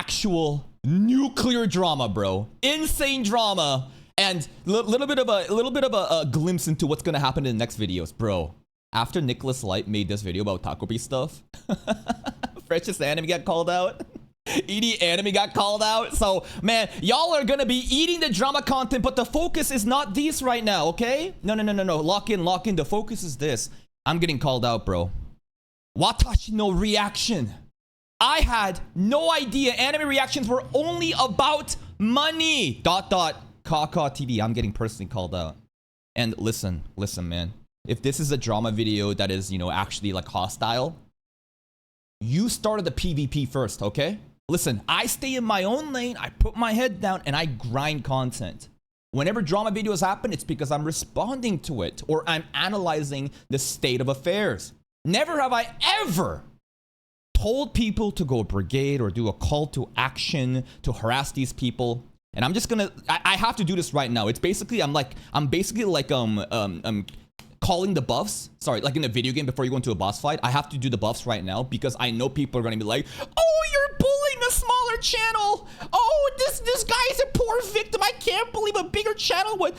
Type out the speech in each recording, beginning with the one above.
actual nuclear drama, bro. Insane drama. And little bit of a glimpse into what's gonna happen in the next videos, bro. After Nicholas Light made this video about Taco Bee stuff, Freshest Anime got called out. ED Anime got called out. So, man, y'all are gonna be eating the drama content, but the focus is not these right now, okay? No. Lock in. The focus is this. I'm getting called out, bro. Watashi no reaction. I had no idea anime reactions were only about money. ... cawcawTV. I'm getting personally called out. And listen, man. If this is a drama video that is, actually like hostile, you started the PvP first, okay? Listen, I stay in my own lane, I put my head down, and I grind content. Whenever drama videos happen, it's because I'm responding to it, or I'm analyzing the state of affairs. Never have I ever told people to go brigade or do a call to action to harass these people. And I'm just gonna, I have to do this right now. It's basically, I'm basically like, calling the buffs. Sorry, like in a video game before you go into a boss fight, I have to do the buffs right now because I know people are gonna be like, oh, you're bullying a smaller channel. Oh, this guy is a poor victim. I can't believe a bigger channel would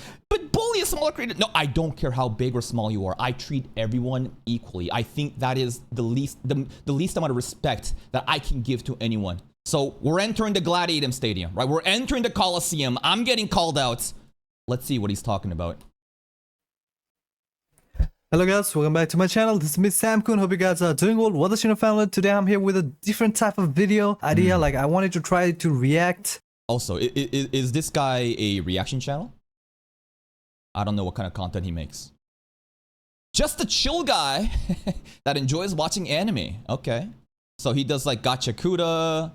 bully a smaller creator. No, I don't care how big or small you are. I treat everyone equally. I think that is the least amount of respect that I can give to anyone. So we're entering the Gladiator Stadium, right? We're entering the Coliseum. I'm getting called out. Let's see what he's talking about. Hello guys, welcome back to my channel. This is me Sam-kun. Hope you guys are doing well. What's your family? Today I'm here with a different type of video idea. Like I wanted to try to react. Also, is this guy a reaction channel? I don't know what kind of content he makes. Just a chill guy that enjoys watching anime. Okay. So he does like Gacha Kuda.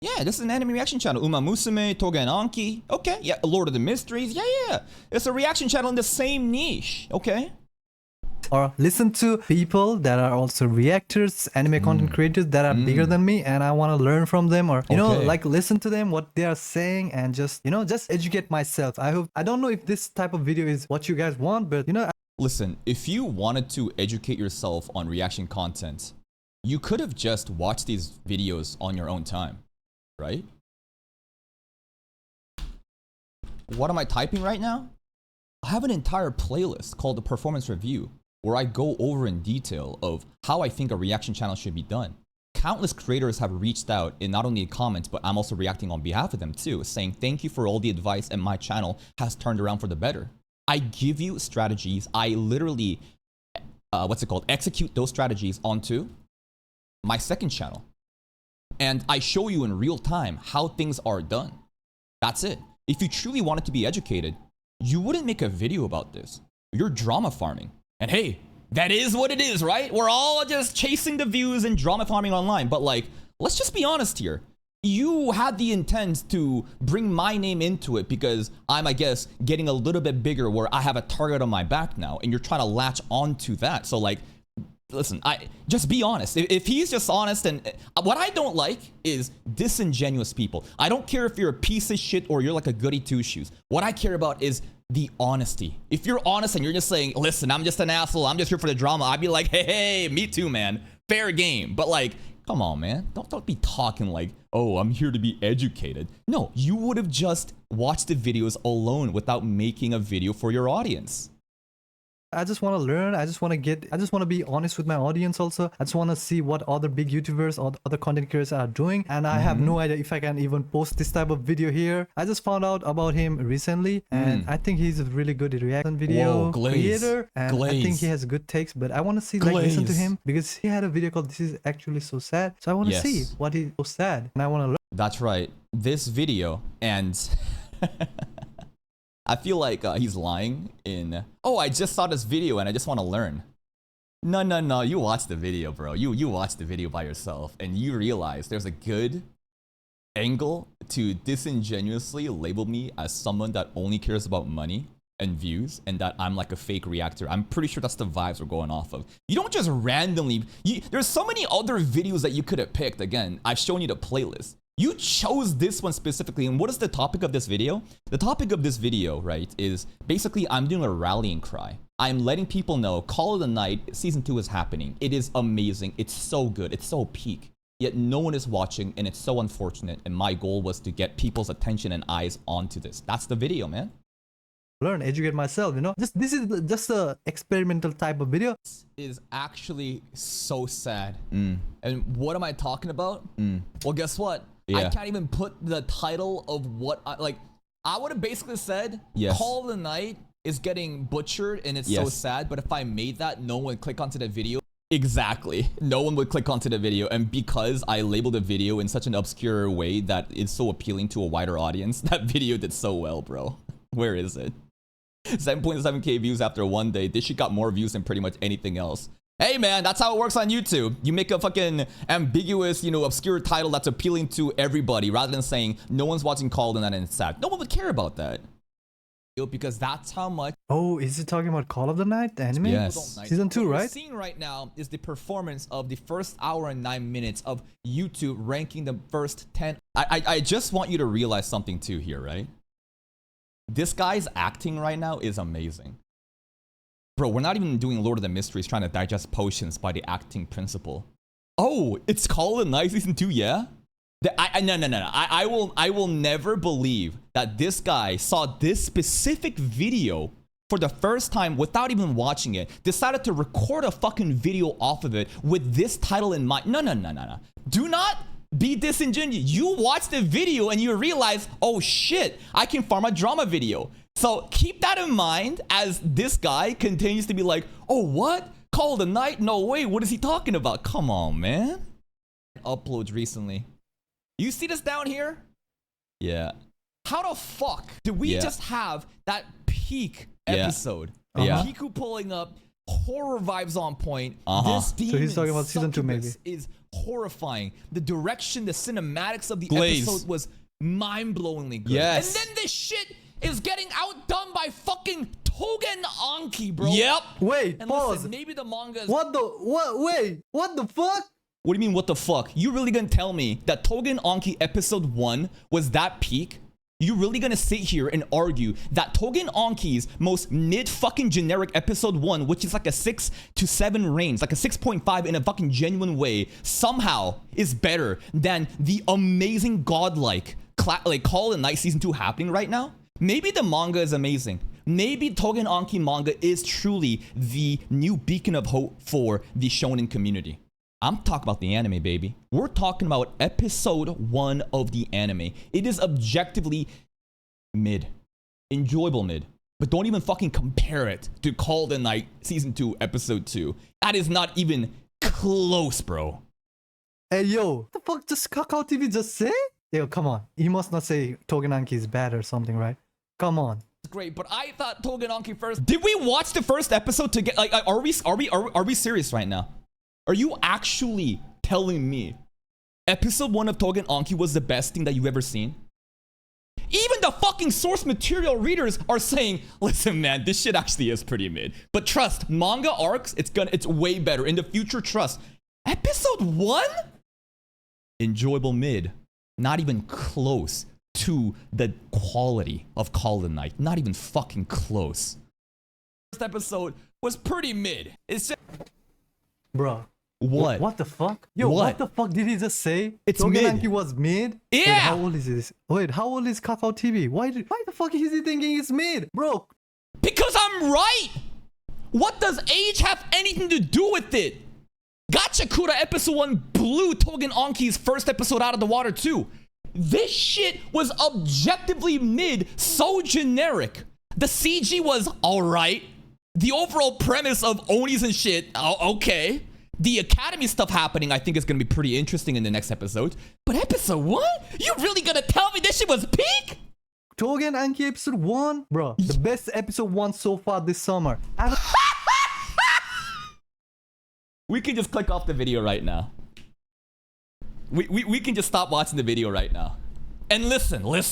Yeah, this is an anime reaction channel. Uma Musume, Togen Anki. Okay, yeah, Lord of the Mysteries. Yeah. It's a reaction channel in the same niche. Okay. Or listen to people that are also reactors, anime content creators that are bigger than me, and I want to learn from them, or you know, like listen to them, what they are saying, and just just educate myself. I don't know if this type of video is what you guys want, but listen, if you wanted to educate yourself on reaction content, you could have just watched these videos on your own time, right? What am I typing right now? I have an entire playlist called the Performance Review, where I go over in detail of how I think a reaction channel should be done. Countless creators have reached out in not only comments, but I'm also reacting on behalf of them too, saying thank you for all the advice and my channel has turned around for the better. I give you strategies. I literally, execute those strategies onto my second channel. And I show you in real time how things are done. That's it. If you truly wanted to be educated, you wouldn't make a video about this. You're drama farming. And hey, that is what it is, right? We're all just chasing the views and drama farming online. But like, let's just be honest here. You had the intent to bring my name into it because I'm, I guess, getting a little bit bigger where I have a target on my back now. And you're trying to latch onto that. So like, listen, just be honest. If he's just honest, and what I don't like is disingenuous people. I don't care if you're a piece of shit or you're like a goody two-shoes. What I care about is the honesty. If you're honest and you're just saying, listen, I'm just an asshole, I'm just here for the drama, I'd be like, hey, me too, man. Fair game. But like, come on, man. Don't be talking like, oh, I'm here to be educated. No, you would have just watched the videos alone without making a video for your audience. I just want to learn. I just want to be honest with my audience also. I just want to see what other big YouTubers or other content creators are doing. And I have no idea if I can even post this type of video here. I just found out about him recently. And I think he's a really good reaction video creator. And I think he has good takes. But I want to see, like, listen to him. Because he had a video called This Is Actually So Sad. So I want to see what he's so sad. And I want to learn. That's right. This video and... I feel like he's lying in, oh, I just saw this video and I just want to learn. No, you watch the video, bro. You watch the video by yourself and you realize there's a good angle to disingenuously label me as someone that only cares about money and views and that I'm like a fake reactor. I'm pretty sure that's the vibes we're going off of. You don't just randomly, there's so many other videos that you could have picked. Again, I've shown you the playlist. You chose this one specifically, and what is the topic of this video? The topic of this video, right, is basically I'm doing a rallying cry. I'm letting people know Call of the Night Season 2 is happening. It is amazing. It's so good. It's so peak. yet no one is watching, and it's so unfortunate. And my goal was to get people's attention and eyes onto this. That's the video, man. Learn, educate myself, you know. This is just a experimental type of video. Is actually so sad. And what am I talking about? Well, guess what? I can't even put the title of what I would have basically said, Call of the Night is getting butchered and it's so sad, but if I made that, no one would click onto the video. Exactly. No one would click onto the video, and because I labeled the video in such an obscure way that it's so appealing to a wider audience, that video did so well, bro. Where is it? 7.7k views after one day. This shit got more views than pretty much anything else. Hey man, that's how it works on YouTube. You make a fucking ambiguous, obscure title that's appealing to everybody rather than saying no one's watching Call of the Night and it's sad. No one would care about that. Because that's how much. Oh, is he talking about Call of the Night, the anime? Yes. Season 2, right? What we're seeing right now is the performance of the first hour and 9 minutes of YouTube ranking the first 10. I just want you to realize something too here, right? This guy's acting right now is amazing. Bro, we're not even doing Lord of the Mysteries trying to digest potions by the acting principle. Oh, it's Call of the Night Season 2, yeah? No. I will never believe that this guy saw this specific video for the first time without even watching it, decided to record a fucking video off of it with this title in mind. No. Do not be disingenuous. You watch the video and you realize, oh shit, I can farm a drama video. So keep that in mind as this guy continues to be like, oh what? Call of the Night? No way, what is he talking about? Come on, man. Uploads recently. You see this down here? Yeah. How the fuck did we just have that peak episode? Piku pulling up, horror vibes on point. This demon so he's talking about season 2 maybe. Is horrifying. The direction, the cinematics of the episode was mind-blowingly good. Yes. And then this shit is getting outdone by fucking Togen Anki, bro. Yep. Wait, and pause. Listen, maybe the manga is... Wait, what the fuck? What do you mean, what the fuck? You really gonna tell me that Togen Anki episode 1 was that peak? You really gonna sit here and argue that Togen Anki's most mid-fucking generic episode 1, which is like a 6 to 7 range, like a 6.5 in a fucking genuine way, somehow is better than the amazing godlike Call of the Night Season 2 happening right now? Maybe the manga is amazing. Maybe Togen Anki manga is truly the new beacon of hope for the shonen community. I'm talking about the anime, baby. We're talking about episode 1 of the anime. It is objectively mid. Enjoyable mid. But don't even fucking compare it to Call of the Night Season 2, Episode 2. That is not even close, bro. Hey, yo. What the fuck does cawcawTV just say? Yo, come on. He must not say Togen Anki is bad or something, right? Come on. Great, but I thought Togen Anki first. Did we watch the first episode to get are we serious right now? Are you actually telling me episode 1 of Togen Anki was the best thing that you've ever seen? Even the fucking source material readers are saying, listen man, this shit actually is pretty mid. But trust, manga arcs, it's way better. In the future, trust. Episode 1? Enjoyable mid. Not even close to the quality of Call of the Night. Not even fucking close. First episode was pretty mid. It's just... Bro. What? What the fuck? Yo, what the fuck did he just say? It's Togen mid. Anki was mid? Yeah! Wait, how old is this? Wait, how old is cawcawTV? Why the fuck is he thinking it's mid? Bro. Because I'm right! What does age have anything to do with it? Gachakura episode 1 blew Togen Anki's first episode out of the water too. This shit was objectively mid, so generic. The CG was alright. The overall premise of Onis and shit, okay. The Academy stuff happening, I think is gonna be pretty interesting in the next episode. But episode 1? You really gonna tell me this shit was peak? Togen Anki episode 1? Bro, the best episode 1 so far this summer. We can just click off the video right now. We can just stop watching the video right now. And listen. Wait.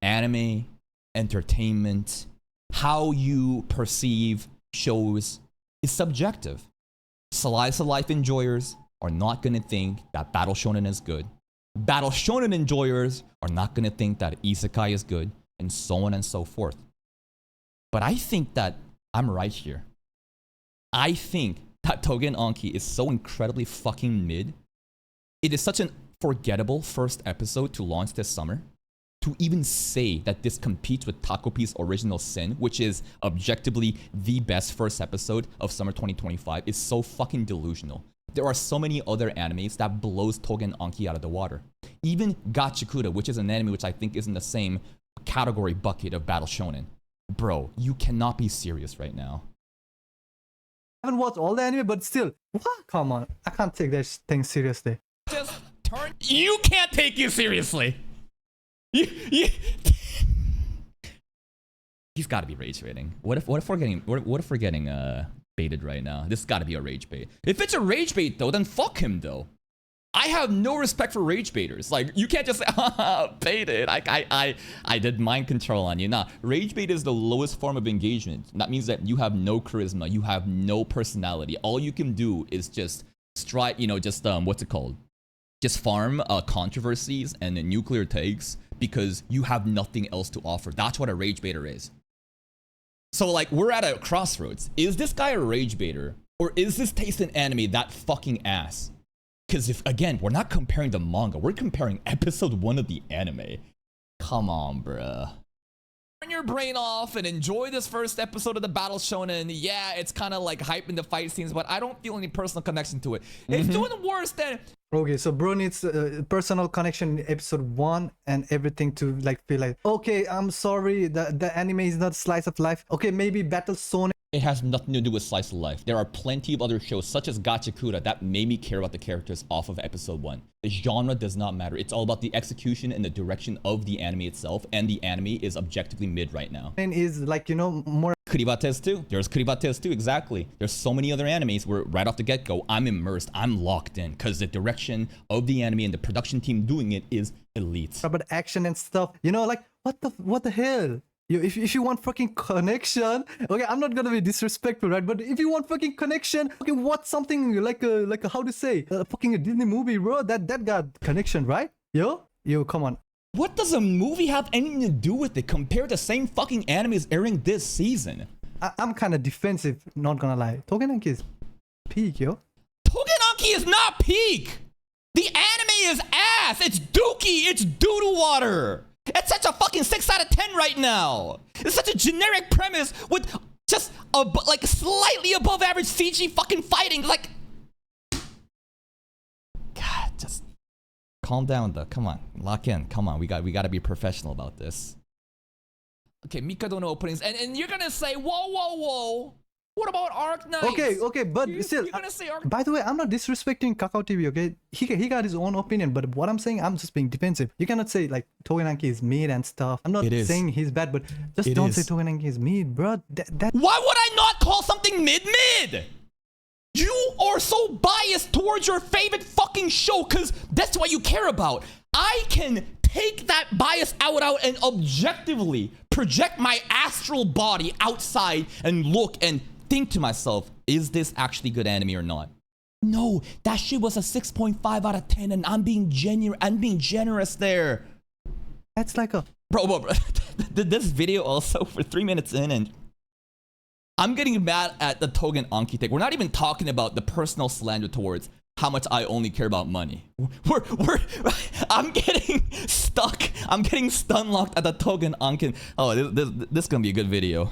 Anime, entertainment, how you perceive shows is subjective. Slice of life enjoyers are not gonna think that Battle Shonen is good. Battle Shonen enjoyers are not gonna think that Isekai is good, and so on and so forth. But I think that I'm right here. I think that Togen Anki is so incredibly fucking mid. It is such an forgettable first episode to launch this summer. To even say that this competes with Takopi's Original Sin, which is objectively the best first episode of summer 2025, is so fucking delusional. There are so many other animes that blows Togen Anki out of the water. Even Gachikuta, which is an anime which I think is in the same category bucket of Battle Shonen. Bro, you cannot be serious right now. I haven't watched all the anime, but still, what? Come on, I can't take this thing seriously. Just turn. You can't take you seriously. You... He's got to be rage baiting. What if we're getting baited right now? This has got to be a rage bait. If it's a rage bait though, then fuck him though. I have no respect for rage baiters. Like, you can't just say, haha, baited. I did mind control on you. Nah, rage bait is the lowest form of engagement. That means that you have no charisma, you have no personality. All you can do is just strike, what's it called? Just farm controversies and nuclear takes because you have nothing else to offer. That's what a rage baiter is. So, like, we're at a crossroads. Is this guy a rage baiter? Or is this taste in anime that fucking ass? Because if, again, we're not comparing the manga, we're comparing episode 1 of the anime. Come on, bruh. Turn your brain off and enjoy this first episode of the Battle Shonen. Yeah, it's kind of like hyping the fight scenes, but I don't feel any personal connection to it. It's doing worse than... Okay, so bro needs a personal connection in episode 1 and everything to like feel like, okay, I'm sorry, the anime is not slice of life. Okay, maybe Battle Shonen. It has nothing to do with slice of life. There are plenty of other shows, such as Gachikuta, that made me care about the characters off of episode 1. The genre does not matter. It's all about the execution and the direction of the anime itself, and the anime is objectively mid right now. And is like, more... Kuribates too. There's Kuribates too, exactly. There's so many other animes where right off the get-go, I'm immersed, I'm locked in, because the direction of the anime and the production team doing it is elite. About action and stuff, like, what the hell? If you want fucking connection, okay, I'm not gonna be disrespectful, right? But if you want fucking connection, okay, watch something like a how to say, fucking a Disney movie, bro. That got connection, right? Yo, come on. What does a movie have anything to do with it compared to same fucking animes airing this season? I'm kind of defensive, not gonna lie. Togenanki is peak, yo. Togenanki is not peak. The anime is ass. It's dookie. It's doo-doo water. It's such a fucking 6 out of 10 right now. It's such a generic premise with just like slightly above average CG fucking fighting. Like, God, just calm down though. Come on, lock in. Come on, we got to be professional about this. Okay, Mikado no openings, and you're gonna say, whoa. What about Arknights? Okay, but still, you're gonna say by the way, I'm not disrespecting cawcawTV, okay? He got his own opinion, but what I'm saying, I'm just being defensive. You cannot say, like, Togenanki is mid and stuff. I'm not saying he's bad, but just don't say Togenanki is mid, bro. Why would I not call something mid? You are so biased towards your favorite fucking show, because that's what you care about. I can take that bias out and objectively project my astral body outside and look and think to myself, is this actually good anime or not? No, that shit was a 6.5 out of 10 and I'm being generous there. That's like a... Bro. This video also for 3 minutes in and I'm getting mad at the Togen Anki thing. We're not even talking about the personal slander towards how much I only care about money. I'm getting stuck. I'm getting stun locked at the Togen Anki. Oh, this is gonna be a good video.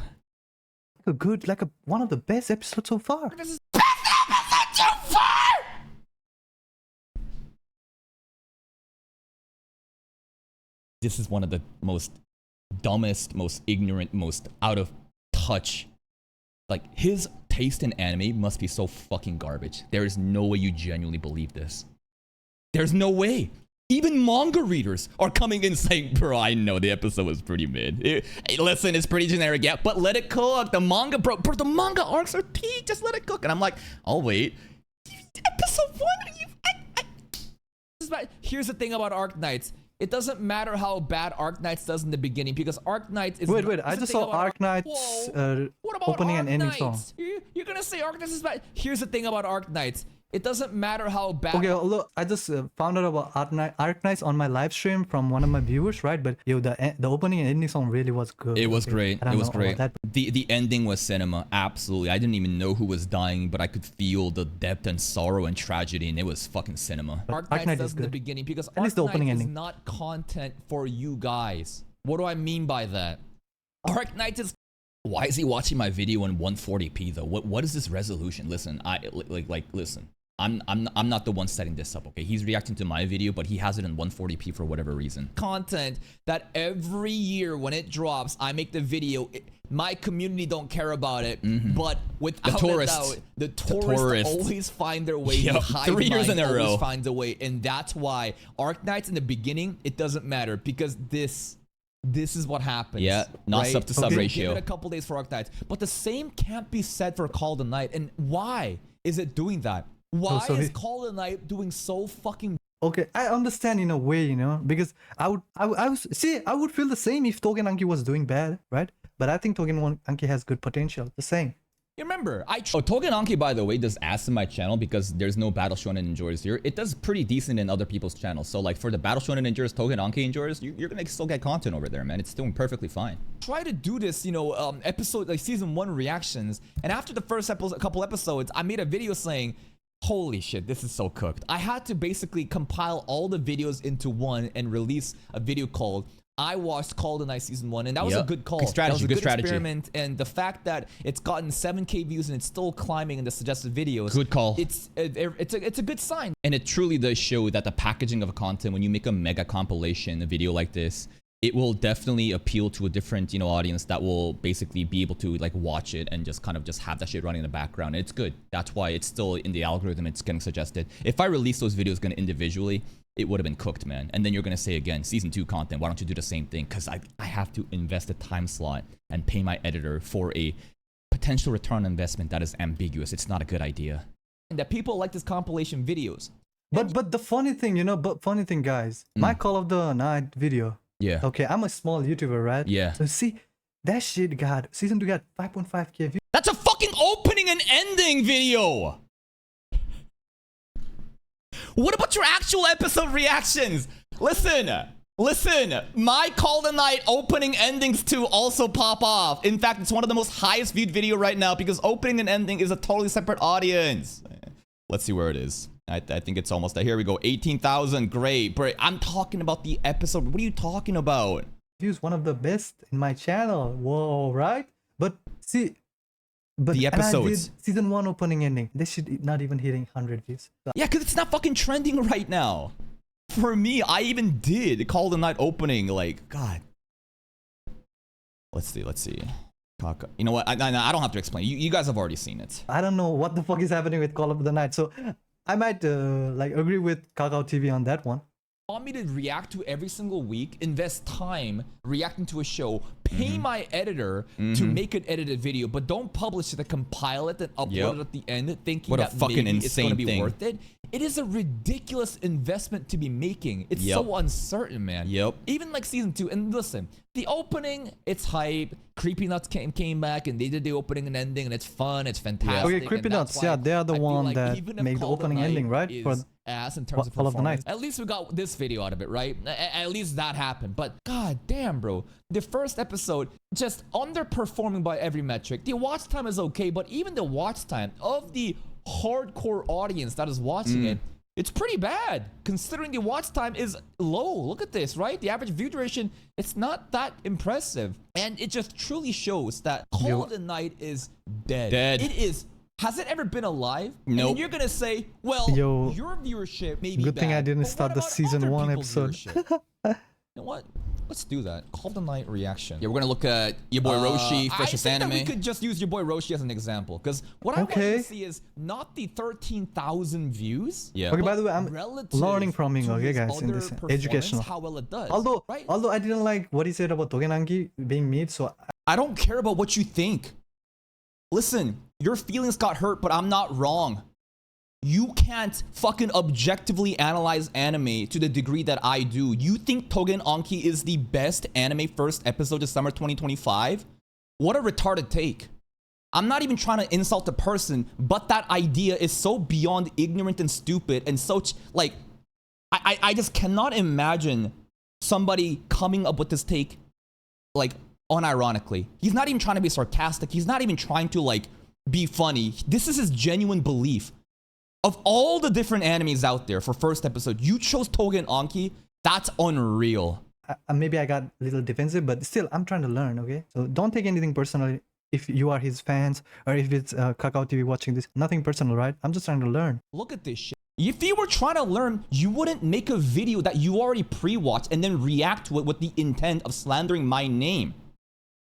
One of the best episodes so far. This is best episode so far! This is one of the most dumbest, most ignorant, most out of touch. Like, his taste in anime must be so fucking garbage. There is no way you genuinely believe this. There's no way. Even manga readers are coming in saying, bro, I know the episode was pretty mid. Listen, it's pretty generic, yeah, but let it cook. The manga, bro, the manga arcs are peak. Just let it cook. And I'm like, I'll wait. Episode 1? Here's the thing about Arknights. It doesn't matter how bad Arknights does in the beginning because Arknights is... Wait, I just saw Arknights opening and ending song. You're gonna say Arknights is bad. Here's the thing about Arknights. It doesn't matter how bad. Okay, although I just found out about Arknights on my live stream from one of my viewers, right? But yo, the opening and ending song really was good. It was great. I don't It was know great. about that. The ending was cinema. Absolutely. I didn't even know who was dying, but I could feel the depth and sorrow and tragedy, and it was fucking cinema. But Arknights Arknight does is in the good. beginning because At least the opening Arknights is ending. not content for you guys. What do I mean by that? Arknights is. Why is he watching my video in 140p though? What is this resolution? Listen, listen. I'm not the one setting this up, okay? He's reacting to my video, but he has it in 140p for whatever reason. Content that every year when it drops, I make the video. My community don't care about it, but without a doubt, the tourists always find their way. Yep, 3 years in a row. Always finds a way, and that's why Arknights in the beginning, it doesn't matter because this is what happens. Yeah, not right? sub to sub Give ratio. it a couple days for Arknights, but the same can't be said for Call of the Night. And why is it doing that? Why is Call of the Night doing so fucking? Okay, I understand in a way, you know, because I would feel the same if Togen Anki was doing bad, right? But I think Togen Anki has good potential. The same. You remember, Togen Anki, by the way, does ass in my channel because there's no Battle Shonen enjoyers here. It does pretty decent in other people's channels. So like for the Battle Shonen enjoyers, Togen Anki enjoyers, you're gonna still get content over there, man. It's doing perfectly fine. try to do this, you know, episode like season 1 reactions, and after the first couple episodes, I made a video saying, holy shit, this is so cooked. I had to basically compile all the videos into one and release a video called I watched Call of the Night season 1, and that was a good call. Good strategy, that was a good good strategy. experiment, and the fact that it's gotten 7K views and it's still climbing in the suggested videos. Good call. It's a good sign. And it truly does show that the packaging of content, when you make a mega compilation, a video like this, it will definitely appeal to a different, you know, audience that will basically be able to like watch it and just kind of just have that shit running in the background. And it's good. That's why it's still in the algorithm. It's getting suggested. If I release those videos individually, it would have been cooked, man. And then you're going to say again, season 2 content, why don't you do the same thing? Because I have to invest a time slot and pay my editor for a potential return on investment that is ambiguous. It's not a good idea. And that people like this compilation videos. But the funny thing, you know, guys, my Call of the Night video. Yeah. Okay, I'm a small YouTuber, right? Yeah. So see, that shit season 2 got 5.5k views. That's a fucking opening and ending video. What about your actual episode reactions? Listen, my Call of the Night opening endings too also pop off. In fact, it's one of the most highest viewed video right now because opening and ending is a totally separate audience. Let's see where it is. I think it's almost there. Here we go. 18,000. Great. I'm talking about the episode. What are you talking about? Views, one of the best in my channel. Whoa, right? But see, the episodes. And I did season 1 opening ending. They should not even hitting 100 views. Yeah, because it's not fucking trending right now. For me, I even did Call of the Night opening. Like, God. Let's see. You know what? I don't have to explain. You guys have already seen it. I don't know what the fuck is happening with Call of the Night. So I might like agree with cawcawTV on that one. Want me to react to every single week, invest time reacting to a show, pay my editor to make an edited video, but don't publish it and compile it and upload it at the end thinking What a that fucking maybe it's going to insane be thing. worth it. It is a ridiculous investment to be making. It's so uncertain, man. Even like season 2, and listen, the opening, it's hype. Creepy Nuts came back and they did the opening and ending, and it's fun, it's fantastic. Okay, Creepy Nuts, yeah, they are the one that make the opening ending, right? For ass in terms of Call of the Night. At least we got this video out of it, right? At least that happened. But god damn, bro, the first episode just underperforming by every metric. The watch time is okay, but even the watch time of the hardcore audience that is watching it, it's pretty bad considering the watch time is low. Look at this, right? The average view duration, it's not that impressive, and it just truly shows that Call of the Night is dead. It is. Has it ever been alive? No. And you're gonna say, well, Yo, your viewership may be good bad, thing I didn't but start what the about season other 1 people's episode. viewership? You know what? Let's do that. Call of the Night reaction. Yeah, we're gonna look at your boy Roshi, freshest I think anime. that we could just use your boy Roshi as an example, because what I want you to see is not the 13,000 views. Yeah. Okay, by the way, I'm relative learning from him, to okay, his guys, in other this performance, educational. how well it does. Although right? I didn't like what he said about Togen Anki being mid, so I don't care about what you think. Listen, your feelings got hurt, but I'm not wrong. You can't fucking objectively analyze anime to the degree that I do. You think Togen Anki is the best anime first episode of summer 2025? What a retarded take. I'm not even trying to insult the person, but that idea is so beyond ignorant and stupid and such, like, I just cannot imagine somebody coming up with this take, like, unironically. He's not even trying to be sarcastic. He's not even trying to, like, be funny. This is his genuine belief. Of all the different animes out there for first episode, you chose Toga and Anki. That's unreal. Maybe I got a little defensive, but still, I'm trying to learn, okay? So don't take anything personally if you are his fans or if it's cawcawTV watching this. Nothing personal, right? I'm just trying to learn. Look at this shit. If you were trying to learn, you wouldn't make a video that you already pre-watched and then react to it with the intent of slandering my name.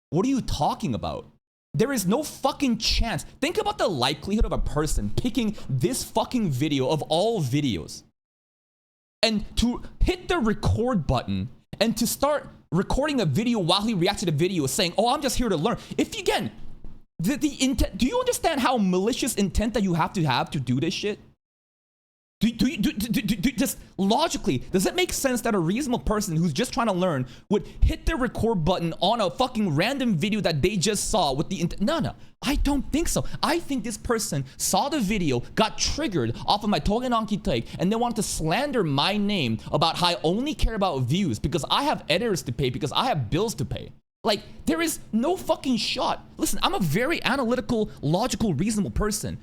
What are you talking about? There is no fucking chance. Think about the likelihood of a person picking this fucking video of all videos and to hit the record button and to start recording a video while he reacts to the video saying, oh, I'm just here to learn. If you, again, the intent, do you understand how malicious intent that you have to do this shit? Just logically, does it make sense that a reasonable person who's just trying to learn would hit the record button on a fucking random video that they just saw with the intent? No, I don't think so. I think this person saw the video, got triggered off of my Toga and Anki take, and they wanted to slander my name about how I only care about views because I have editors to pay, because I have bills to pay. Like, there is no fucking shot. Listen, I'm a very analytical, logical, reasonable person.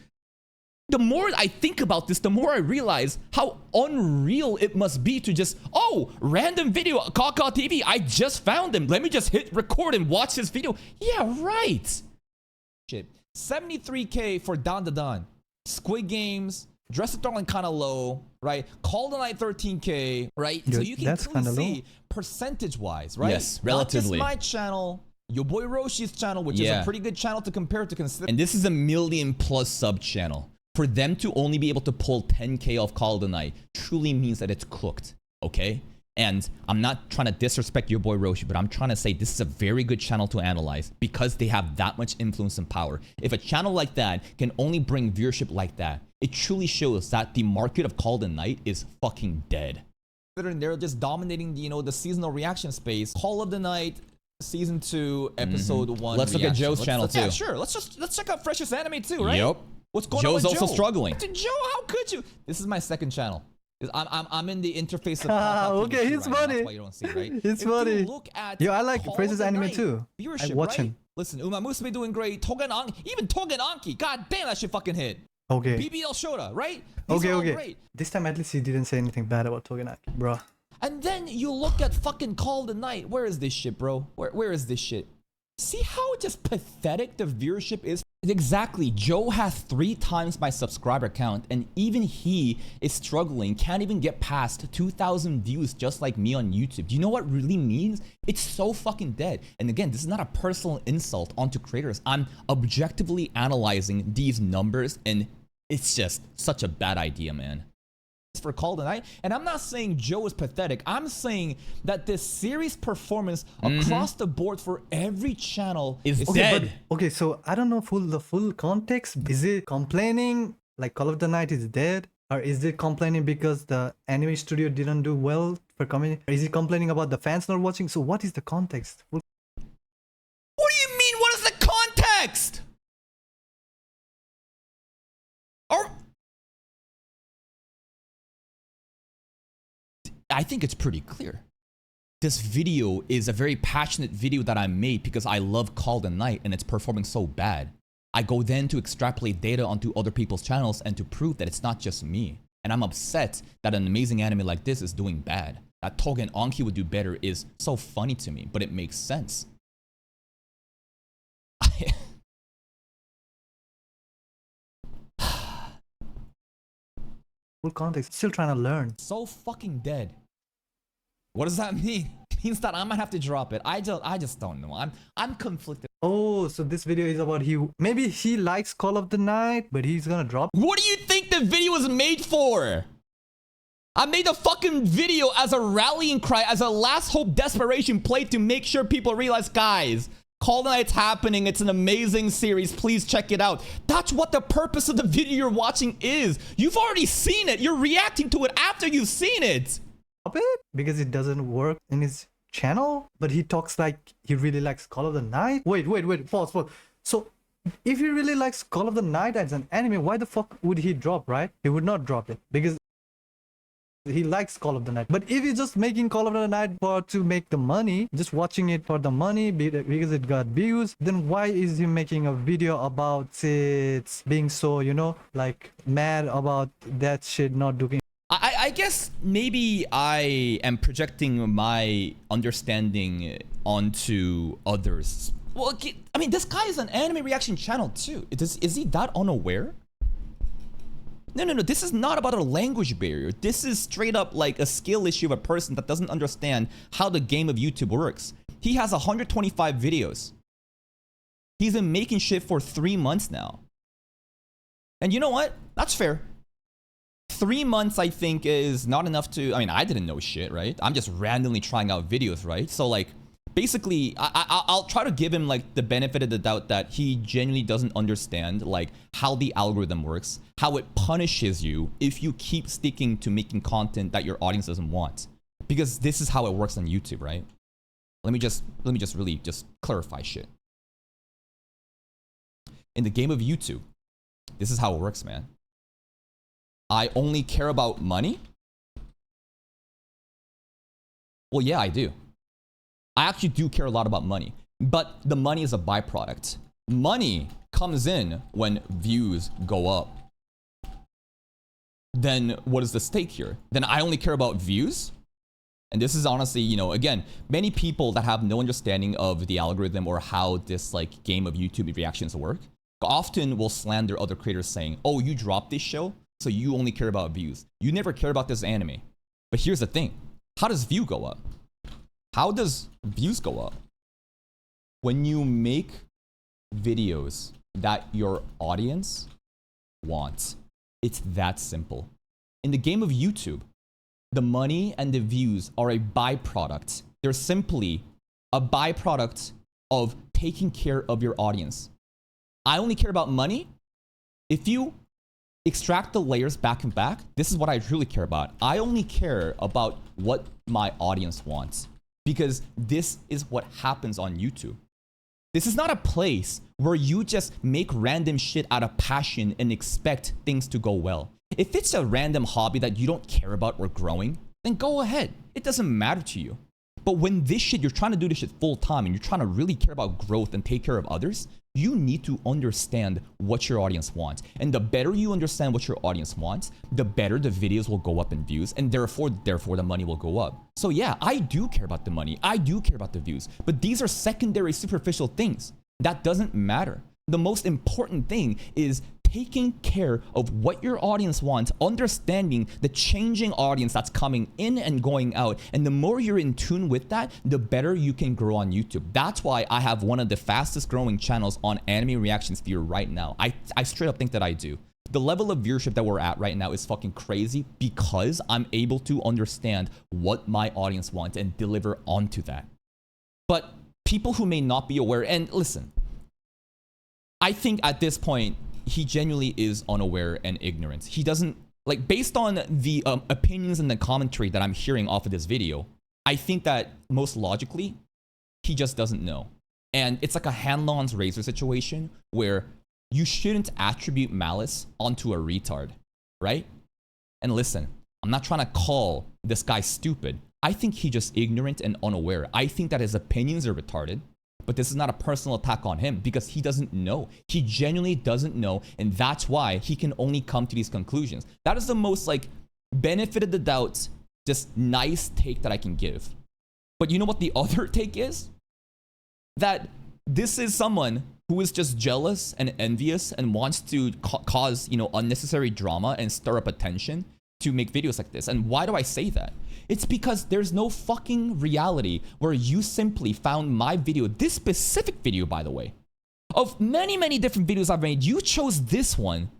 The more I think about this, the more I realize how unreal it must be to just, oh, random video, cawcawTV, I just found him. Let me just hit record and watch this video. Yeah, right. Shit. 73K for Don the Don. Squid Games, Dress the Darling kind of low, right? Call the Night 13K, right? Dude, so you can clearly see low. Percentage-wise, right? Yes, relatively. Not just my channel, your boy Roshi's channel, which is a pretty good channel to compare to consider. And this is a 1 million plus sub channel. For them to only be able to pull 10K off Call of the Night truly means that it's cooked, okay? And I'm not trying to disrespect your boy Roshi, but I'm trying to say this is a very good channel to analyze because they have that much influence and power. If a channel like that can only bring viewership like that, it truly shows that the market of Call of the Night is fucking dead. They're just dominating, you know, the seasonal reaction space. Call of the Night, Season 2, Episode 1. Let's look at Joe's channel too. Yeah, sure. Let's check out Freshest Anime too, right? Yep. What's going Joe's on with also Joe? struggling. Joe, how could you? This is my second channel. I'm in the interface of okay, he's right funny. That's why you don't see, right? It's if funny. You look at Yo, I like Call Freshest of the Anime Night too. Viewership, I watch right? him. Listen, Uma Musume doing great. Toga and Anki, even Toga and Anki. God damn, that shit fucking hit. Okay. BBL Shota, right? These are all Okay. great. This time at least he didn't say anything bad about Togenaki, bro. And then you look at fucking Call of the Night. Where is this shit, bro? Where is this shit? See how just pathetic the viewership is? Exactly. Joe has 3 times my subscriber count, and even he is struggling, can't even get past 2,000 views just like me on YouTube. Do you know what really means? It's so fucking dead. And again, this is not a personal insult onto creators. I'm objectively analyzing these numbers, and it's just such a bad idea, man. For Call of the Night, and I'm not saying Joe is pathetic. I'm saying that this series performance across the board for every channel is dead. Okay, so I don't know the full context. Is it complaining like Call of the Night is dead? Or is it complaining because the anime studio didn't do well for community? Or is it complaining about the fans not watching? So what is the context? What do you mean? What is the context? I think it's pretty clear. This video is a very passionate video that I made because I love Call of the Night and it's performing so bad. I go then to extrapolate data onto other people's channels and to prove that it's not just me. And I'm upset that an amazing anime like this is doing bad. That Toga and Anki would do better is so funny to me, but it makes sense. Full context. Still trying to learn. So fucking dead. What does that mean? It means that I might have to drop it. I just don't know. I'm conflicted. Oh, so this video is about maybe he likes Call of the Night, but he's gonna drop. What do you think the video was made for? I made the fucking video as a rallying cry, as a last hope desperation play to make sure people realize, guys, Call of the Night's happening. It's an amazing series. Please check it out. That's what the purpose of the video you're watching is. You've already seen it. You're reacting to it after you've seen it. It because it doesn't work in his channel, but he talks like he really likes Call of the Night. Wait, pause. So if he really likes Call of the Night as an anime, why the fuck would he drop, right? He would not drop it because he likes Call of the Night. But if he's just making Call of the Night for to make the money, just watching it for the money because it got views, then why is he making a video about it being so, you know, like mad about that shit not doing? I guess maybe I am projecting my understanding onto others. Well, I mean, this guy is an anime reaction channel too. Is he that unaware? No. This is not about a language barrier. This is straight up like a skill issue of a person that doesn't understand how the game of YouTube works. He has 125 videos. He's been making shit for 3 months now. And you know what? That's fair. 3 months, I think, is not enough to... I mean, I didn't know shit, right? I'm just randomly trying out videos, right? So, like, basically, I'll try to give him, like, the benefit of the doubt that he genuinely doesn't understand, like, how the algorithm works, how it punishes you if you keep sticking to making content that your audience doesn't want. Because this is how it works on YouTube, right? Let me just really just clarify shit. In the game of YouTube, this is how it works, man. I only care about money? Well, yeah, I do. I actually do care a lot about money, but the money is a byproduct. Money comes in when views go up. Then what is the stake here? Then I only care about views? And this is honestly, you know, again, many people that have no understanding of the algorithm or how this like game of YouTube reactions work often will slander other creators saying, oh, you dropped this show, so you only care about views. You never care about this anime. But here's the thing. How does view go up? How does views go up? When you make videos that your audience wants. It's that simple. In the game of YouTube, the money and the views are a byproduct. They're simply a byproduct of taking care of your audience. I only care about money. If you extract the layers back and back, this is what I really care about. I only care about what my audience wants because this is what happens on YouTube. This is not a place where you just make random shit out of passion and expect things to go well. If it's a random hobby that you don't care about or growing, then go ahead. It doesn't matter to you. But when this shit, you're trying to do this shit full time and you're trying to really care about growth and take care of others, you need to understand what your audience wants. And the better you understand what your audience wants, the better the videos will go up in views and therefore the money will go up. So yeah, I do care about the money. I do care about the views, but these are secondary superficial things. That doesn't matter. The most important thing is taking care of what your audience wants, understanding the changing audience that's coming in and going out. And the more you're in tune with that, the better you can grow on YouTube. That's why I have one of the fastest growing channels on anime reaction sphere right now. I straight up think that I do. The level of viewership that we're at right now is fucking crazy because I'm able to understand what my audience wants and deliver onto that. But people who may not be aware, and listen, I think at this point, he genuinely is unaware and ignorant. He doesn't, like, based on the opinions and the commentary that I'm hearing off of this video, I think that most logically, he just doesn't know. And it's like a Hanlon's razor situation where you shouldn't attribute malice onto a retard, right? And listen, I'm not trying to call this guy stupid. I think he's just ignorant and unaware. I think that his opinions are retarded. But this is not a personal attack on him because he doesn't know. He genuinely doesn't know. And that's why he can only come to these conclusions. That is the most like benefit of the doubt, just nice take that I can give. But you know what the other take is? That this is someone who is just jealous and envious and wants to cause, you know, unnecessary drama and stir up attention to make videos like this. And why do I say that? It's because there's no fucking reality where you simply found my video, this specific video, by the way, of many, many different videos I've made. You chose this one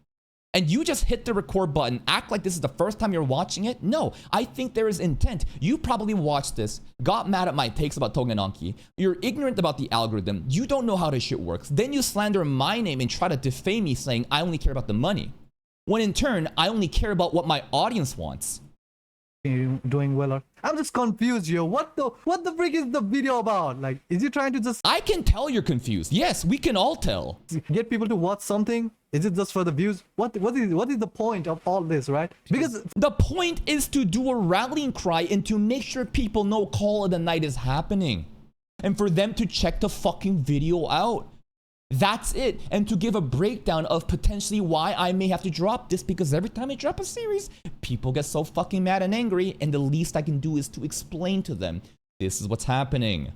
and you just hit the record button, act like this is the first time you're watching it. No, I think there is intent. You probably watched this, got mad at my takes about Togenanki. You're ignorant about the algorithm. You don't know how this shit works. Then you slander my name and try to defame me saying I only care about the money. When in turn, I only care about what my audience wants. doing well. Or I'm just confused here. What the freak is the video about? Like, is he trying to just I can tell you're confused. Yes, we can all tell. get people to watch something? Is it just for the views? What is the point of all this, right? Because The point is to do a rallying cry and to make sure people know Call of the Night is happening. And for them to check the fucking video out. That's it. And to give a breakdown of potentially why I may have to drop this, because every time I drop a series, people get so fucking mad and angry, and the least I can do is to explain to them, this is what's happening.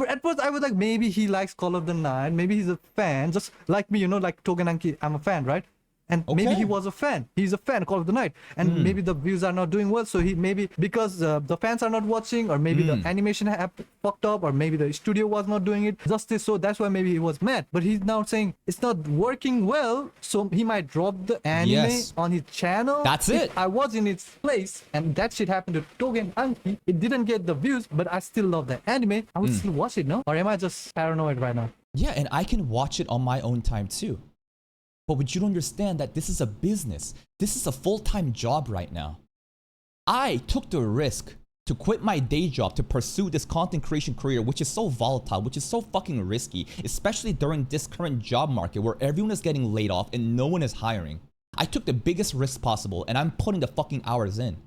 at first I was like, maybe he likes Call of the Night, maybe he's a fan, just like me, like Togenanki, I'm a fan, right? And maybe Okay. he was a fan. He's a fan, Call of the Night. And maybe the views are not doing well. So he maybe because the fans are not watching, or maybe the animation fucked up, or maybe the studio was not doing it justice. So that's why maybe he was mad. But he's now saying it's not working well. So he might drop the anime Yes. on his channel. That's If it. I was in its place and that shit happened to Togenanki. It didn't get the views, but I still love the anime. I would still watch it, no? Or am I just paranoid right now? Yeah, and I can watch it on my own time too. But would you understand that this is a business? This is a full-time job right now. I took the risk to quit my day job to pursue this content creation career, which is so volatile, which is so fucking risky, especially during this current job market where everyone is getting laid off and no one is hiring. I took the biggest risk possible and I'm putting the fucking hours in.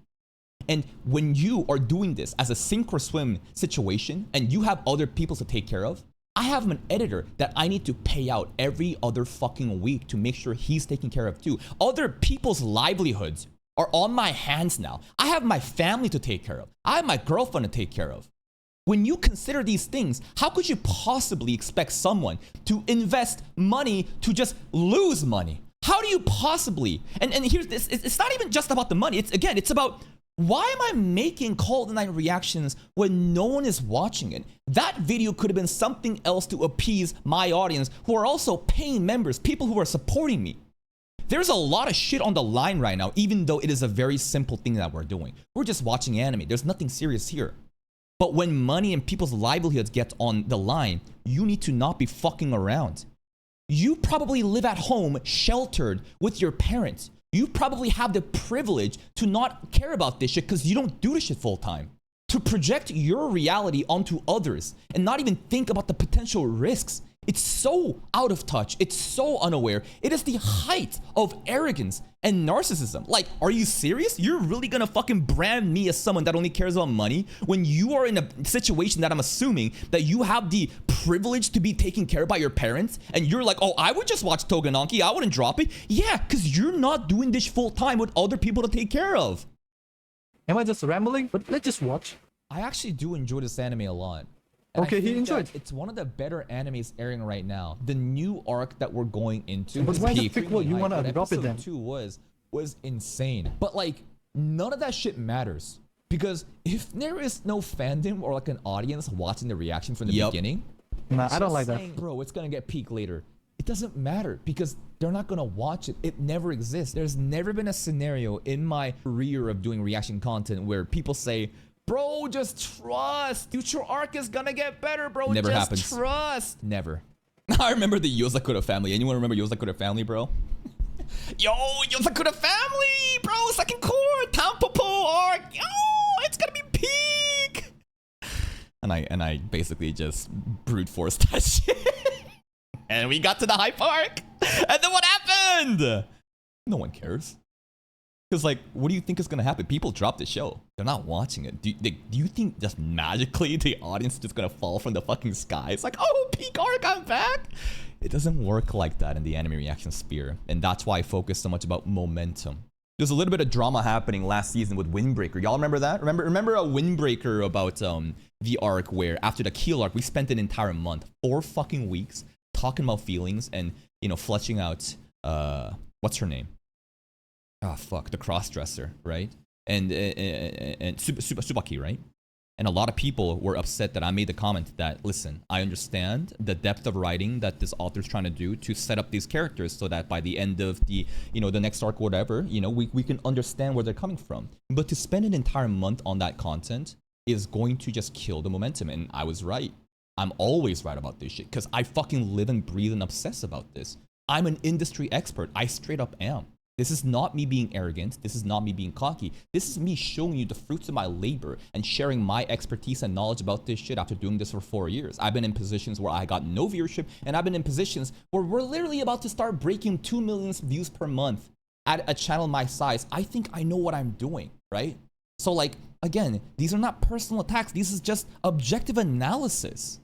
And when you are doing this as a sink or swim situation and you have other people to take care of, I have an editor that I need to pay out every other fucking week to make sure he's taken care of too. Other people's livelihoods are on my hands now. I have my family to take care of. I have my girlfriend to take care of. When you consider these things, how could you possibly expect someone to invest money to just lose money? How do you possibly? And here's this, it's not even just about the money. It's about, why am I making Call of the Night reactions when no one is watching it? That video could have been something else to appease my audience who are also paying members, people who are supporting me. There's a lot of shit on the line right now, even though it is a very simple thing that we're doing. We're just watching anime. There's nothing serious here. But when money and people's livelihoods get on the line, you need to not be fucking around. You probably live at home sheltered with your parents. You probably have the privilege to not care about this shit because you don't do this shit full time. To project your reality onto others and not even think about the potential risks. It's so out of touch. It's so unaware. It is the height of arrogance and narcissism. Like, are you serious? You're really gonna fucking brand me as someone that only cares about money when you are in a situation that I'm assuming that you have the privilege to be taken care of by your parents, and you're like, oh, I would just watch Togenanki, I wouldn't drop it. Yeah, because you're not doing this full time with other people to take care of. Am I just rambling? But let's just watch. I actually do enjoy this anime a lot. And Okay, I he think enjoyed. that it's one of the better animes airing right now. The new arc that we're going into. But is why the peak. frick would you wanna What drop it episode then? 2 was insane. But like, none of that shit matters. Because if there is no fandom or like an audience watching the reaction from the beginning, Nah, I don't just like that. saying, bro, it's gonna get peak later. It doesn't matter because they're not gonna watch it. It never exists. There's never been a scenario in my career of doing reaction content where people say, bro, just trust. Future arc is gonna get better, bro. Never just happens. trust. Never. I remember the Yozakura family. Anyone remember Yozakura family, bro? Yo, Yozakura family, bro. Second core, Tampopo arc. Yo, it's gonna be peak. And I basically just brute forced that shit. And we got to the hype arc. And then what happened? No one cares. Because, like, what do you think is going to happen? People drop the show. They're not watching it. Do you think just magically the audience is just going to fall from the fucking sky? It's like, oh, peak arc, I'm back. It doesn't work like that in the anime reaction sphere. And that's why I focus so much about momentum. There's a little bit of drama happening last season with Windbreaker. Y'all remember that? Remember a Windbreaker about the arc where after the Keel arc, we spent an entire month, 4 fucking weeks, talking about feelings and, you know, fleshing out, what's her name? Ah, fuck, the crossdresser, right? And Subaki, right? And a lot of people were upset that I made the comment that, listen, I understand the depth of writing that this author's trying to do to set up these characters so that by the end of the, you know, the next arc or whatever, you know, we can understand where they're coming from. But to spend an entire month on that content is going to just kill the momentum. And I was right. I'm always right about this shit because I fucking live and breathe and obsess about this. I'm an industry expert. I straight up am. This is not me being arrogant. This is not me being cocky. This is me showing you the fruits of my labor and sharing my expertise and knowledge about this shit after doing this for 4 years. I've been in positions where I got no viewership, and I've been in positions where we're literally about to start breaking 2 million views per month at a channel my size. I think I know what I'm doing, right? So like, again, these are not personal attacks. This is just objective analysis.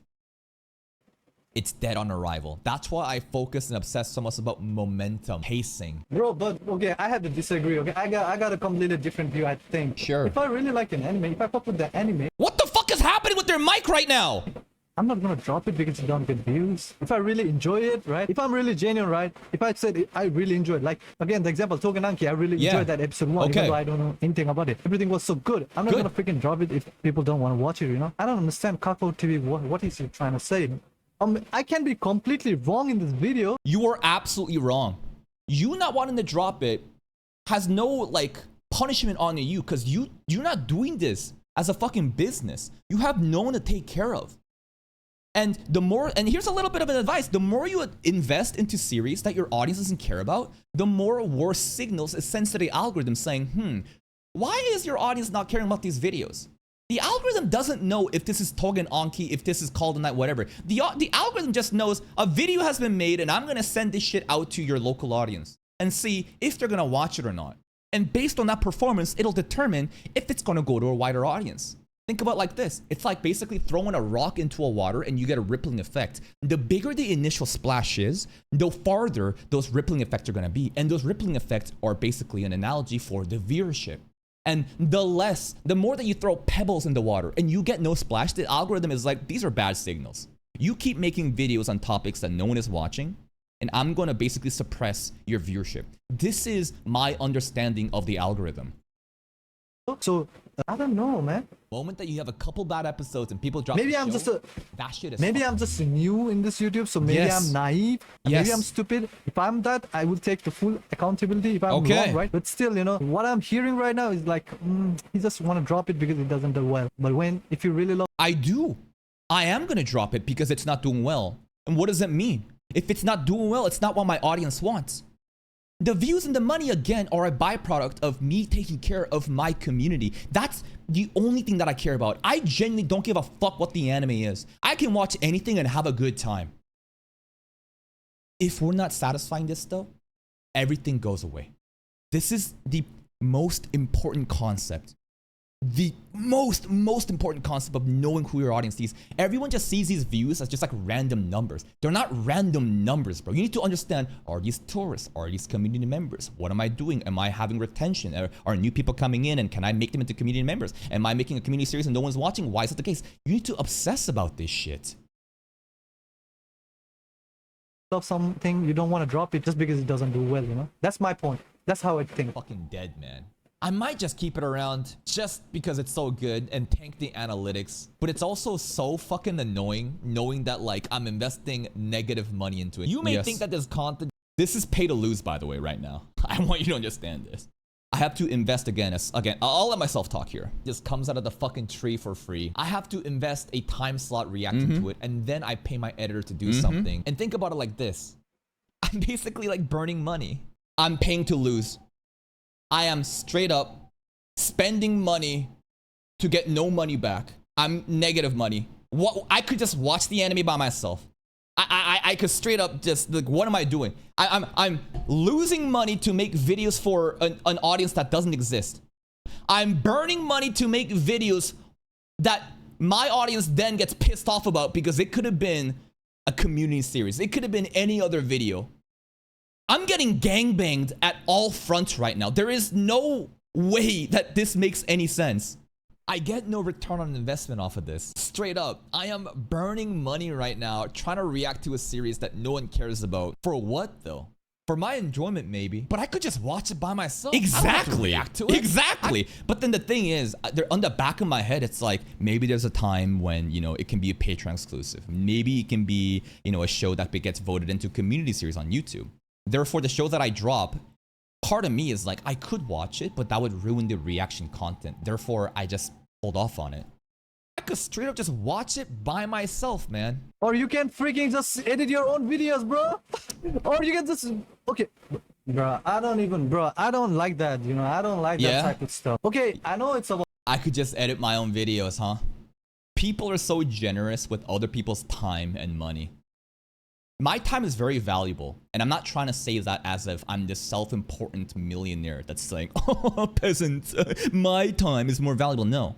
It's dead on arrival. That's why I focus and obsess so much about momentum, pacing. Bro, but okay, I have to disagree. Okay, I got a completely different view. I think. Sure. If I really like an anime, if I fuck with the anime, What the fuck is happening with their mic right now? I'm not gonna drop it because you don't get views. If I really enjoy it, right? If I'm really genuine, right? If I said I really enjoyed, like again, the example Togenanki, I really Yeah. enjoyed that episode 1, Okay. even though I don't know anything about it. Everything was so good. I'm not Good. gonna freaking drop it if people don't want to watch it. You know? I don't understand cawcawTV. What is he trying to say? I can be completely wrong in this video. You are absolutely wrong. You not wanting to drop it has no like punishment on you because you're not doing this as a fucking business. You have no one to take care of. And and here's a little bit of an advice, the more you invest into series that your audience doesn't care about, the more worse signals it sends to the algorithm saying, why is your audience not caring about these videos? The algorithm doesn't know if this is Togen Anki, if this is Called a Night, whatever. The algorithm just knows a video has been made and I'm gonna send this shit out to your local audience and see if they're gonna watch it or not. And based on that performance, it'll determine if it's gonna go to a wider audience. Think about it like this. It's like basically throwing a rock into a water and you get a rippling effect. The bigger the initial splash is, the farther those rippling effects are gonna be. And those rippling effects are basically an analogy for the viewership. And the more that you throw pebbles in the water and you get no splash, the algorithm is like, these are bad signals. You keep making videos on topics that no one is watching, and I'm gonna basically suppress your viewership. This is my understanding of the algorithm. So I don't know, man. Moment that you have a couple bad episodes and people drop Maybe the I'm show, just that shit is maybe fucking- I'm just new in this YouTube, so maybe Yes. I'm naive. Yes. Maybe I'm stupid. If I'm that, I will take the full accountability if I'm Okay. wrong, right? But still, you know, what I'm hearing right now is like, he just want to drop it because it doesn't do well. But if you really love I do. I am gonna drop it because it's not doing well. And what does that mean? If it's not doing well, it's not what my audience wants. The views and the money, again, are a byproduct of me taking care of my community. That's the only thing that I care about. I genuinely don't give a fuck what the anime is. I can watch anything and have a good time. If we're not satisfying this though, everything goes away. This is the most important concept. The most important concept of knowing who your audience sees. Everyone just sees these views as just like random numbers. They're not random numbers, bro. You need to understand, are these tourists? Are these community members? What am I doing? Am I having retention? Are new people coming in and can I make them into community members? Am I making a community series and no one's watching? Why is that the case? You need to obsess about this shit. something, you don't want to drop it just because it doesn't do well, you know? That's my point. That's how I think. Fucking dead, man. I might just keep it around just because it's so good and tank the analytics, but it's also so fucking annoying knowing that like I'm investing negative money into it. You may think that this content, this is pay to lose, by the way, right now. I want you to understand this. I have to invest again, I'll let myself talk here. This comes out of the fucking tree for free. I have to invest a time slot reacting to it, and then I pay my editor to do something. And think about it like this. I'm basically like burning money. I'm paying to lose. I am straight up spending money to get no money back. I'm negative money. I could just watch the anime by myself. I could straight up just like, what am I doing? I'm losing money to make videos for an audience that doesn't exist. I'm burning money to make videos that my audience then gets pissed off about because it could have been a community series. It could have been any other video. I'm getting gangbanged at all fronts right now. There is no way that this makes any sense. I get no return on investment off of this. Straight up, I am burning money right now trying to react to a series that no one cares about. For what though? For my enjoyment maybe, but I could just watch it by myself. Exactly. I don't have to react to it. Exactly. But then the thing is, on the back of my head, it's like, maybe there's a time when, you know, it can be a Patreon exclusive. Maybe it can be, you know, a show that gets voted into community series on YouTube. Therefore, the shows that I drop, part of me is like, I could watch it, but that would ruin the reaction content. Therefore, I just hold off on it. I could straight up just watch it by myself, man. Or you can freaking just edit your own videos, bro. Or you can just, okay, Bro, I don't like that, you know, I don't like Yeah? that type of stuff. Okay, I know it's about I could just edit my own videos, huh? People are so generous with other people's time and money. My time is very valuable, and I'm not trying to say that as if I'm this self-important millionaire that's saying, oh, peasants, my time is more valuable. No.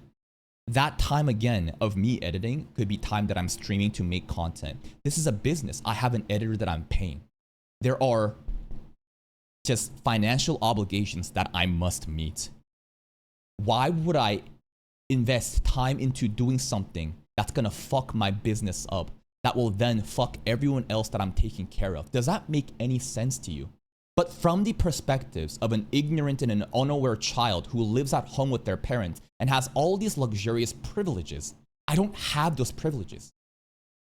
That time, again, of me editing could be time that I'm streaming to make content. This is a business. I have an editor that I'm paying. There are just financial obligations that I must meet. Why would I invest time into doing something that's gonna fuck my business up, that will then fuck everyone else that I'm taking care of? Does that make any sense to you? But from the perspectives of an ignorant and an unaware child who lives at home with their parents and has all these luxurious privileges, I don't have those privileges.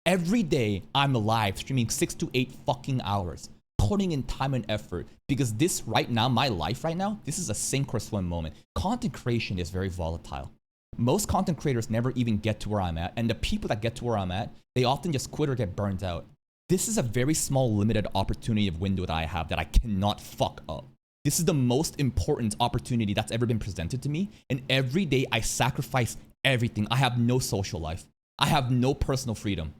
Every day I'm live streaming 6 to 8 fucking hours, putting in time and effort, because this right now, my life right now, this is a sink or swim moment. Content creation is very volatile. Most content creators never even get to where I'm at, and the people that get to where I'm at, they often just quit or get burned out. This is a very small limited opportunity of window that I have that I cannot fuck up. This is the most important opportunity that's ever been presented to me, and every day I sacrifice everything. I have no social life. I have no personal freedom.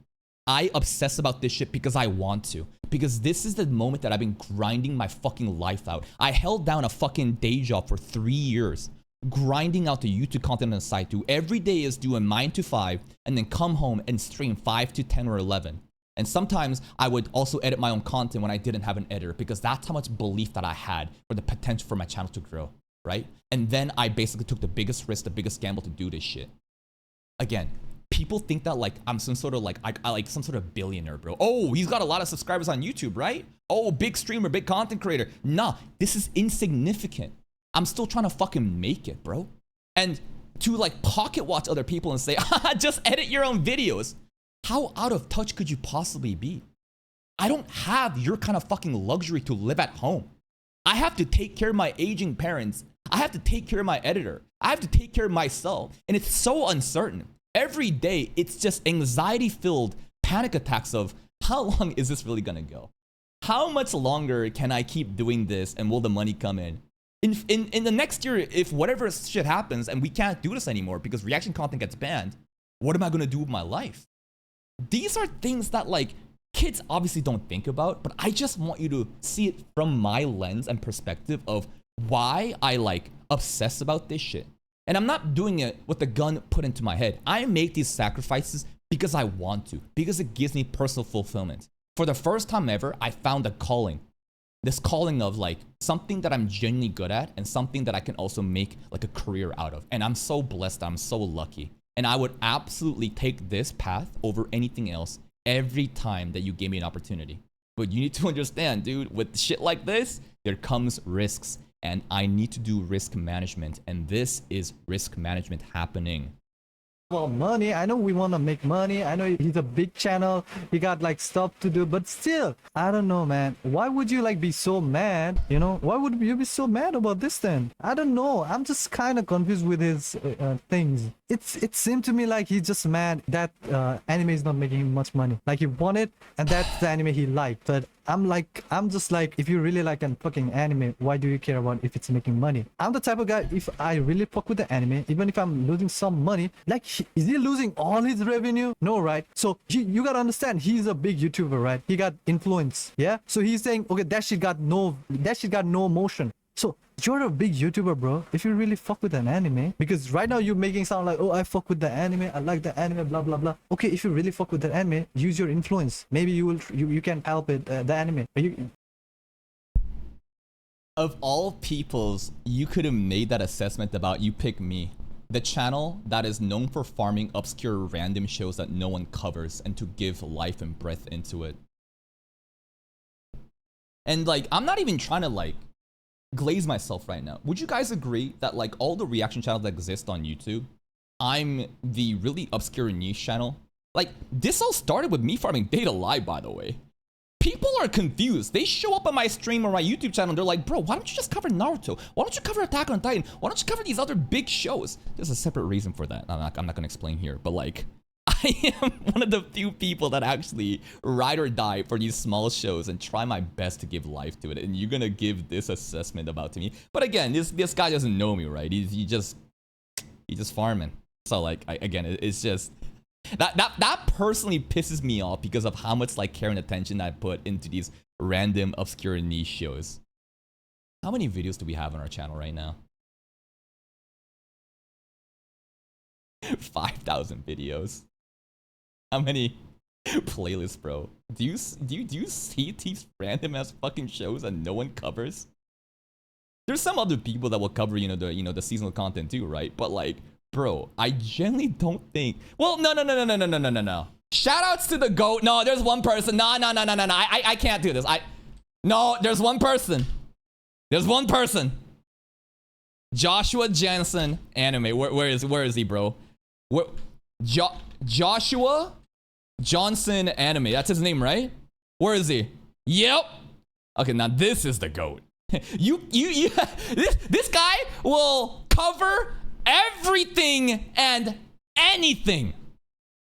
I obsess about this shit because I want to. Because this is the moment that I've been grinding my fucking life out. I held down a fucking day job for 3 years, grinding out the YouTube content on the side too. Every day is doing 9 to 5 and then come home and stream 5 to 10 or 11. And sometimes I would also edit my own content when I didn't have an editor, because that's how much belief that I had for the potential for my channel to grow, right? And then I basically took the biggest risk, the biggest gamble to do this shit. Again, people think that like I'm some sort of like, I like some sort of billionaire, bro. Oh, he's got a lot of subscribers on YouTube, right? Oh, big streamer, big content creator. Nah, this is insignificant. I'm still trying to fucking make it, bro. And to like pocket watch other people and say, just edit your own videos. How out of touch could you possibly be? I don't have your kind of fucking luxury to live at home. I have to take care of my aging parents. I have to take care of my editor. I have to take care of myself. And it's so uncertain. Every day, it's just anxiety-filled panic attacks of, how long is this really gonna go? How much longer can I keep doing this, and will the money come in? In the next year, if whatever shit happens and we can't do this anymore because reaction content gets banned, what am I gonna do with my life? These are things that like kids obviously don't think about, but I just want you to see it from my lens and perspective of why I like obsess about this shit. And I'm not doing it with the gun put into my head. I make these sacrifices because I want to, because it gives me personal fulfillment. For the first time ever, I found a calling. This calling of like something that I'm genuinely good at and something that I can also make like a career out of. And I'm so blessed, I'm so lucky. And I would absolutely take this path over anything else every time that you gave me an opportunity. But you need to understand, dude, with shit like this, there comes risks. And I need to do risk management. And this is risk management happening. well, money. I know we want to make money. I know he's a big channel. He got like stuff to do, but still, I don't know, man. Why would you like be so mad? You know, why would you be so mad about this then? I don't know. I'm just kind of confused with his things. It seemed to me like he's just mad that anime is not making him much money. Like he wanted, and that's the anime he liked. But I'm just like, if you really like a fucking anime, why do you care about if it's making money? I'm the type of guy, if I really fuck with the anime, even if I'm losing some money, like, is he losing all his revenue? No, right? So you gotta understand, he's a big YouTuber, right? He got influence, yeah? So he's saying, okay, that shit got no motion. So you're a big YouTuber, bro. If you really fuck with an anime, because right now you're making sound like, oh, I fuck with the anime, I like the anime, blah blah blah. Okay, if you really fuck with the anime, use your influence. Maybe you can help it, the anime. Of all peoples, you could have made that assessment about You Pick Me, the channel that is known for farming obscure random shows that no one covers and to give life and breath into it. And like, I'm not even trying to like glaze myself right now. Would you guys agree that like all the reaction channels that exist on YouTube, I'm the really obscure niche channel? Like, this all started with me farming data live, by the way. People are confused. They show up on my stream or my YouTube channel and they're like, bro, why don't you just cover Naruto? Why don't you cover Attack on Titan? Why don't you cover these other big shows? There's a separate reason for that. I'm not gonna explain here, but like, I am one of the few people that actually ride or die for these small shows and try my best to give life to it. And you're gonna give this assessment about to me. But again, this guy doesn't know me, right? He's just farming. So like, it's just that personally pisses me off because of how much like care and attention I put into these random obscure niche shows. How many videos do we have on our channel right now? 5,000 videos. How many playlists, bro? Do you see these random ass fucking shows that no one covers? There's some other people that will cover, the seasonal content too, right? But like, bro, I genuinely don't think. Well, no. Shoutouts to the GOAT. No, there's one person. No. I can't do this. No, there's one person. There's one person. Joshua Jansen anime. Where is he, bro? Joshua Johnson anime. That's his name, right? Where is he? Yep. Okay, now this is the GOAT. This guy will cover everything and anything.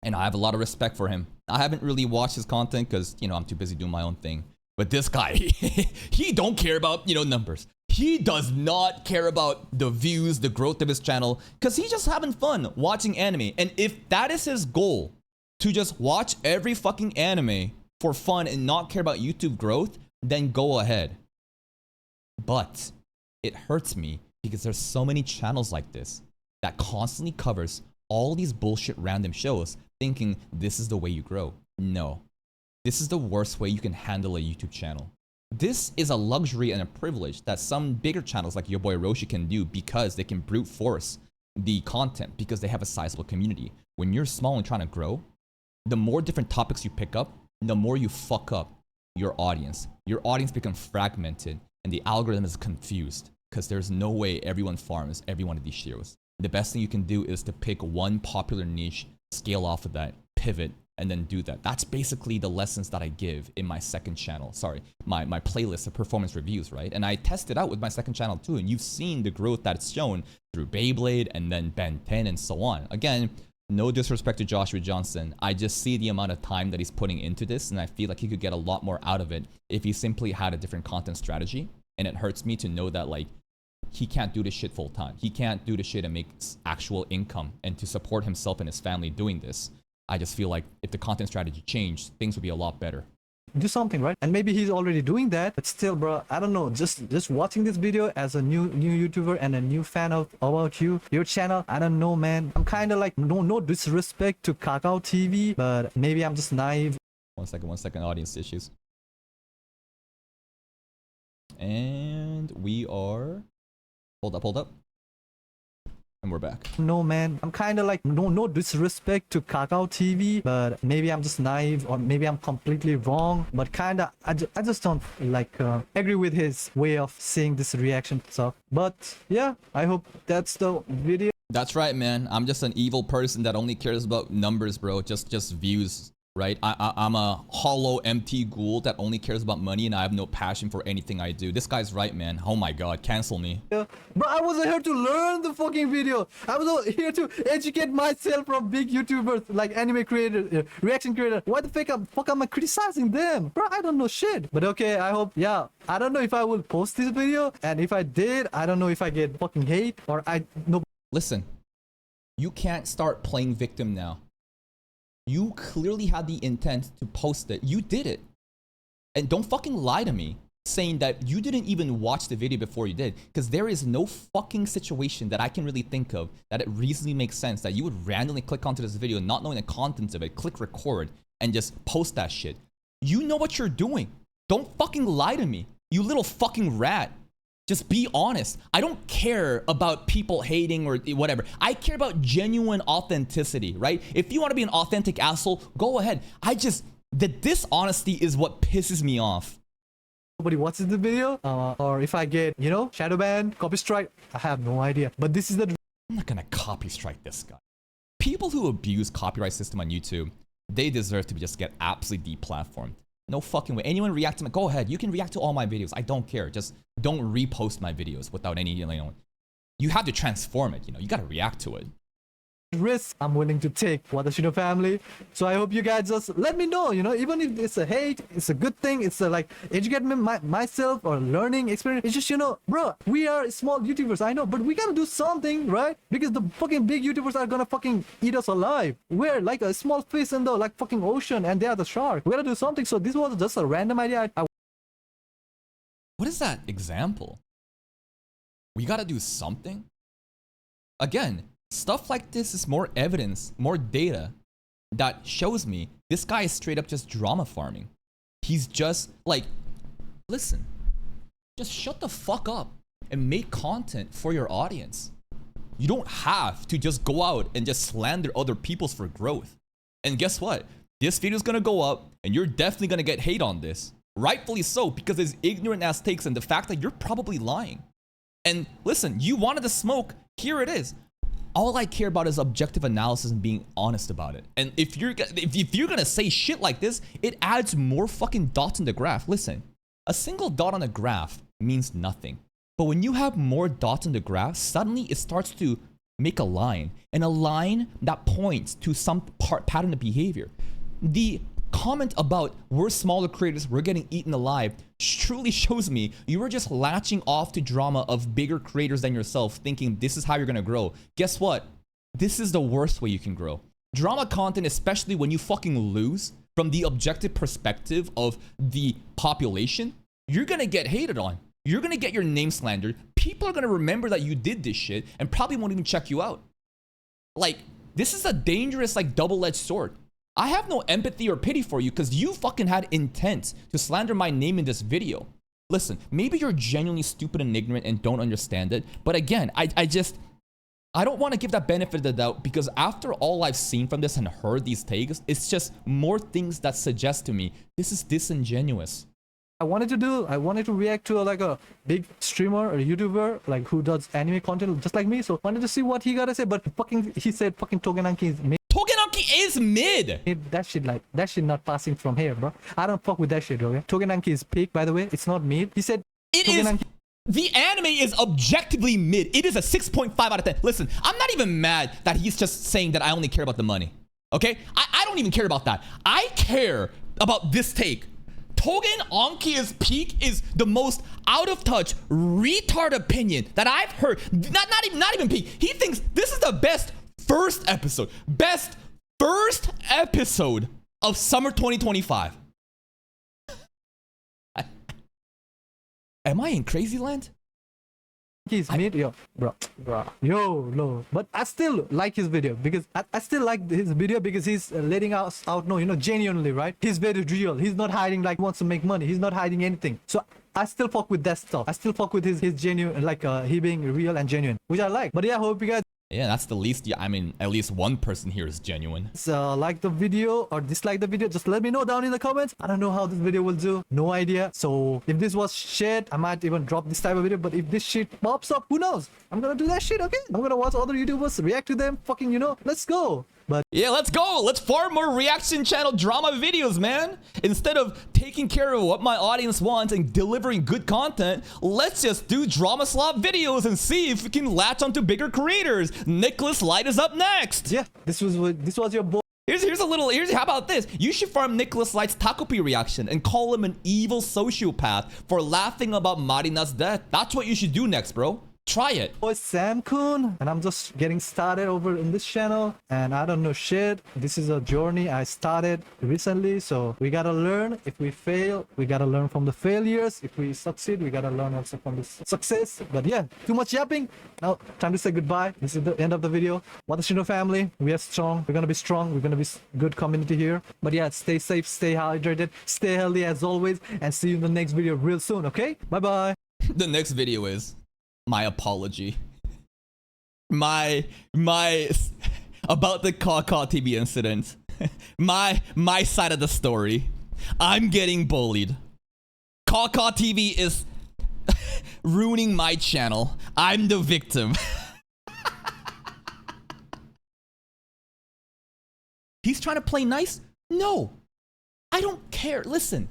And I have a lot of respect for him. I haven't really watched his content because, I'm too busy doing my own thing. But this guy, he don't care about, numbers. He does not care about the views, the growth of his channel, because he's just having fun watching anime. And if that is his goal, to just watch every fucking anime for fun and not care about YouTube growth, then go ahead. But it hurts me because there's so many channels like this that constantly covers all these bullshit random shows thinking this is the way you grow. No. This is the worst way you can handle a YouTube channel. This is a luxury and a privilege that some bigger channels like your boy Roshi can do because they can brute force the content because they have a sizable community. When you're small and trying to grow, the more different topics you pick up, the more you fuck up your audience. Your audience becomes fragmented and the algorithm is confused because there's no way everyone farms every one of these shows. The best thing you can do is to pick one popular niche, scale off of that, pivot, and then do that. That's basically the lessons that I give in my second channel. Sorry, my playlist of performance reviews, right? And I test it out with my second channel too, and you've seen the growth that it's shown through Beyblade and then Ben 10 and so on. Again, no disrespect to Joshua Johnson. I just see the amount of time that he's putting into this, and I feel like he could get a lot more out of it if he simply had a different content strategy. And it hurts me to know that like, he can't do this shit full time. He can't do this shit and make actual income and to support himself and his family doing this. I just feel like if the content strategy changed, things would be a lot better. Do something, right? And maybe he's already doing that, but still, bro, I don't know. Just watching this video as a new YouTuber and a new fan of about your channel, I don't know, man. I'm kind of like no disrespect to cawcawTV, but maybe I'm just naive. One second, audience issues. And we are. Hold up. And we're back. No, man, I'm kind of like no disrespect to cawcawTV, but maybe I'm just naive or maybe I'm completely wrong, but kind of I just don't like agree with his way of seeing this reaction stuff. But yeah, I hope that's the video. That's right, man. I'm just an evil person that only cares about numbers, bro. Just views, right? I'm a hollow, empty ghoul that only cares about money and I have no passion for anything I do. This guy's right, man. Oh my god, cancel me. Bro, I wasn't here to learn the fucking video. I was here to educate myself from big YouTubers like anime creators, reaction creators. Why the fuck am I criticizing them? Bro, I don't know shit. But okay, I hope, yeah. I don't know if I will post this video, and if I did, I don't know if I get fucking hate or no. Listen, you can't start playing victim now. You clearly had the intent to post it. You did it. And don't fucking lie to me saying that you didn't even watch the video before you did. Because there is no fucking situation that I can really think of that it reasonably makes sense that you would randomly click onto this video not knowing the contents of it, click record, and just post that shit. You know what you're doing. Don't fucking lie to me. You little fucking rat. Just be honest. I don't care about people hating or whatever. I care about genuine authenticity, right? If you want to be an authentic asshole, go ahead. The dishonesty is what pisses me off. Nobody watches the video, or if I get, shadow ban, copy strike, I have no idea. But this is the. I'm not gonna copy strike this guy. People who abuse copyright system on YouTube, they deserve to just get absolutely deplatformed. No fucking way. Anyone react to me? Go ahead. You can react to all my videos. I don't care. Just don't repost my videos without any, you have to transform it. You gotta react to it. risk I'm willing to take for the Shino family. So I hope you guys just let me know, you know, even if it's a hate, it's a good thing, it's a like educate me myself or learning experience. It's just, you know, bro, we are small YouTubers, I know, but we gotta do something, right? Because the fucking big YouTubers are gonna fucking eat us alive. We're like a small fish in the like fucking ocean and they are the shark. We gotta do something. So this was just a random idea. What is that example? We gotta do something? Again, stuff like this is more evidence, more data that shows me this guy is straight up just drama farming. He's just like, listen, just shut the fuck up and make content for your audience. You don't have to just go out and just slander other people's for growth. And guess what? This video is gonna go up and you're definitely gonna get hate on this. Rightfully so, because it's ignorant ass takes and the fact that you're probably lying. And listen, you wanted the smoke, here it is. All I care about is objective analysis and being honest about it. And if you're gonna say shit like this, it adds more fucking dots in the graph. Listen, a single dot on a graph means nothing. But when you have more dots in the graph, suddenly it starts to make a line. And a line that points to some pattern of behavior. The comment about we're smaller creators, we're getting eaten alive, truly shows me you were just latching off to drama of bigger creators than yourself, thinking this is how you're gonna grow. Guess what? This is the worst way you can grow. Drama content, especially when you fucking lose from the objective perspective of the population, you're gonna get hated on. You're gonna get your name slandered. People are gonna remember that you did this shit and probably won't even check you out. Like, this is a dangerous, like, double-edged sword. I have no empathy or pity for you because you fucking had intent to slander my name in this video. Listen, maybe you're genuinely stupid and ignorant and don't understand it. But again, I don't want to give that benefit of the doubt because after all I've seen from this and heard these takes, it's just more things that suggest to me this is disingenuous. I wanted to react to like a big streamer or YouTuber like who does anime content just like me. So I wanted to see what he gotta say. But he said fucking Togenanki is mid. Togenanki is mid! That shit not passing from here, bro. I don't fuck with that shit, okay? Togenanki is peak, by the way. It's not mid. He said it is. The anime is objectively mid. It is a 6.5 out of 10. Listen, I'm not even mad that he's just saying that I only care about the money. Okay? I don't even care about that. I care about this take. Togenanki's peak is the most out of touch, retard opinion that I've heard. Not even peak. He thinks this is the best first episode of summer 2025. Am I in crazy land? He's mid, yo, bro, but I still like his video because I still like his video because he's letting us out know, you know, genuinely, right? He's very real. He's not hiding like he wants to make money. He's not hiding anything. So I still fuck with that stuff. I still fuck with his genuine, like he being real and genuine, which I like. But yeah, I hope you guys. Yeah, that's the least. I mean, at least one person here is genuine. Like the video or dislike the video, just let me know down in the comments. I don't know how this video will do, no idea. So if this was shit, I might even drop this type of video. But if this shit pops up, who knows? I'm gonna do that shit, okay? I'm gonna watch other YouTubers react to them, fucking, you know, let's go. But yeah, let's go. Let's farm more reaction channel drama videos, man. Instead of taking care of what my audience wants and delivering good content, let's just do drama slop videos and see if we can latch onto bigger creators. Nicholas Light is up next. Yeah, this was your boy. How about this? You should farm Nicholas Light's Takopi reaction and call him an evil sociopath for laughing about Marina's death. That's what you should do next, bro. Try it. Boy, Sam Kun, and I'm just getting started over in this channel, and I don't know shit. This is a journey I started recently, so we gotta learn. If we fail, we gotta learn from the failures. If we succeed, we gotta learn also from the success. But yeah, too much yapping. Now, time to say goodbye. This is the end of the video. What the Shino family, we are strong. We're gonna be strong. We're gonna be good community here. But yeah, stay safe, stay hydrated, stay healthy as always, and see you in the next video real soon, okay? Bye-bye. The next video is my apology. My about the cawcawTV incident. my side of the story. I'm getting bullied. cawcawTV is ruining my channel. I'm the victim. He's trying to play nice? No. I don't care. Listen.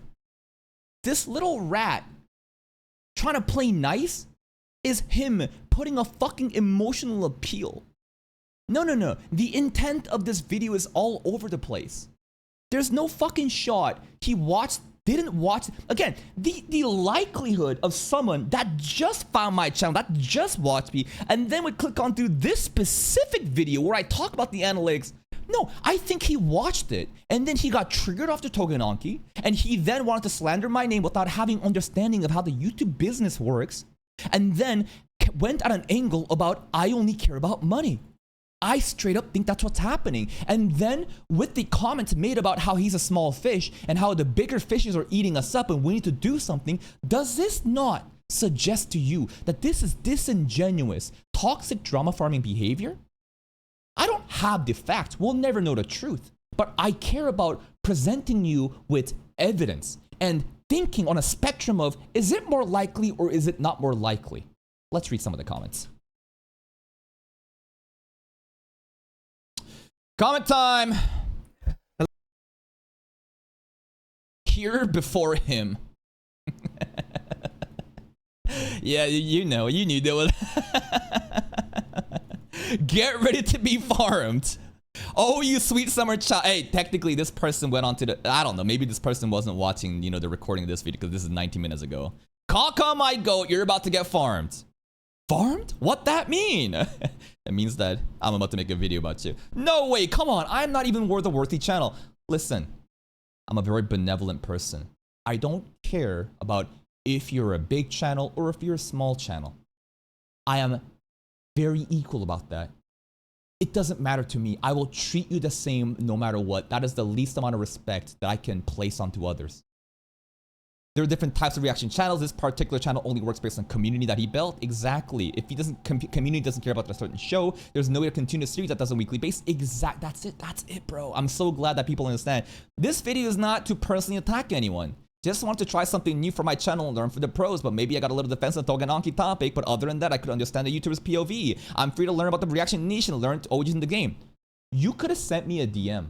This little rat trying to play nice is him putting a fucking emotional appeal No. The intent of this video is all over the place. There's no fucking shot he didn't watch. Again, the likelihood of someone that just found my channel, that just watched me, and then would click onto this specific video where I talk about the analytics. No, I think he watched it, and then he got triggered off the Togenanki, and he then wanted to slander my name without having understanding of how the YouTube business works, and then went at an angle about I only care about money. I straight up think that's what's happening. And then with the comments made about how he's a small fish and how the bigger fishes are eating us up and we need to do something, does this not suggest to you that this is disingenuous, toxic drama farming behavior? I don't have the facts. We'll never know the truth. But I care about presenting you with evidence and thinking on a spectrum of, is it more likely or is it not more likely? Let's read some of the comments. Comment time. Here before him. Yeah, you knew there was. Get ready to be farmed. Oh, you sweet summer child. Hey, technically this person went on to the, I don't know, maybe this person wasn't watching, the recording of this video because this is 19 minutes ago. Caw, my goat, you're about to get farmed. Farmed? What that mean? It means that I'm about to make a video about you. No way, come on, I'm not even worth a worthy channel. Listen, I'm a very benevolent person. I don't care about if you're a big channel or if you're a small channel. I am very equal about that. It doesn't matter to me. I will treat you the same no matter what. That is the least amount of respect that I can place onto others. There are different types of reaction channels. This particular channel only works based on community that he built. Exactly. If he doesn't, community doesn't care about a certain show, there's no way to continue a series that does a weekly base. That's it, bro. I'm so glad that people understand. This video is not to personally attack anyone. Just want to try something new for my channel and learn from the pros, but maybe I got a little defensive on the Togenanki topic, but other than that, I could understand the YouTuber's POV. I'm free to learn about the reaction niche and learn origins in the game. You could have sent me a DM.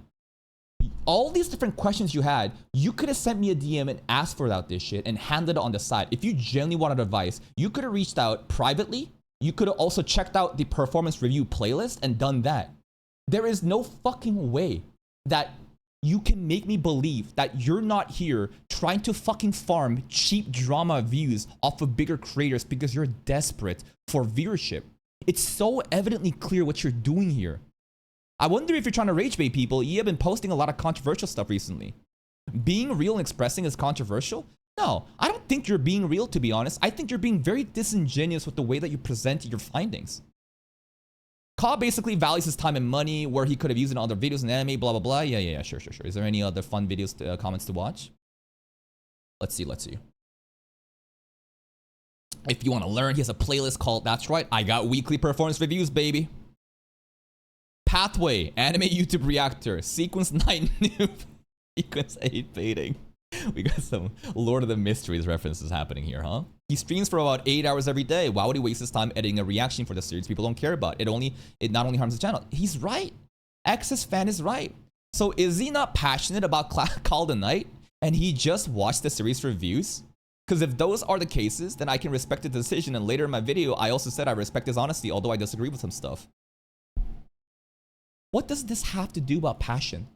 All these different questions you had, you could have sent me a DM and asked for this shit and handed it on the side. If you genuinely wanted advice, you could have reached out privately. You could have also checked out the performance review playlist and done that. There is no fucking way that you can make me believe that you're not here trying to fucking farm cheap drama views off of bigger creators because you're desperate for viewership. It's so evidently clear what you're doing here. I wonder if you're trying to rage bait people. You have been posting a lot of controversial stuff recently. Being real and expressing is controversial? No, I don't think you're being real, to be honest. I think you're being very disingenuous with the way that you present your findings. Kaw basically values his time and money where he could have used it in other videos and anime, blah, blah, blah. Yeah, sure. Is there any other fun videos, comments to watch? Let's see. If you want to learn, he has a playlist called, that's right, I got weekly performance reviews, baby. Pathway, anime YouTube reactor, sequence 9 noob, sequence 8 baiting. We got some Lord of the Mysteries references happening here, huh? He streams for about 8 hours every day. Why would he waste his time editing a reaction for the series people don't care about? It not only harms the channel. He's right. Excess fan is right. So is he not passionate about Call the Night and he just watched the series reviews? Because if those are the cases, then I can respect the decision. And later in my video, I also said I respect his honesty, although I disagree with some stuff. What does this have to do about passion?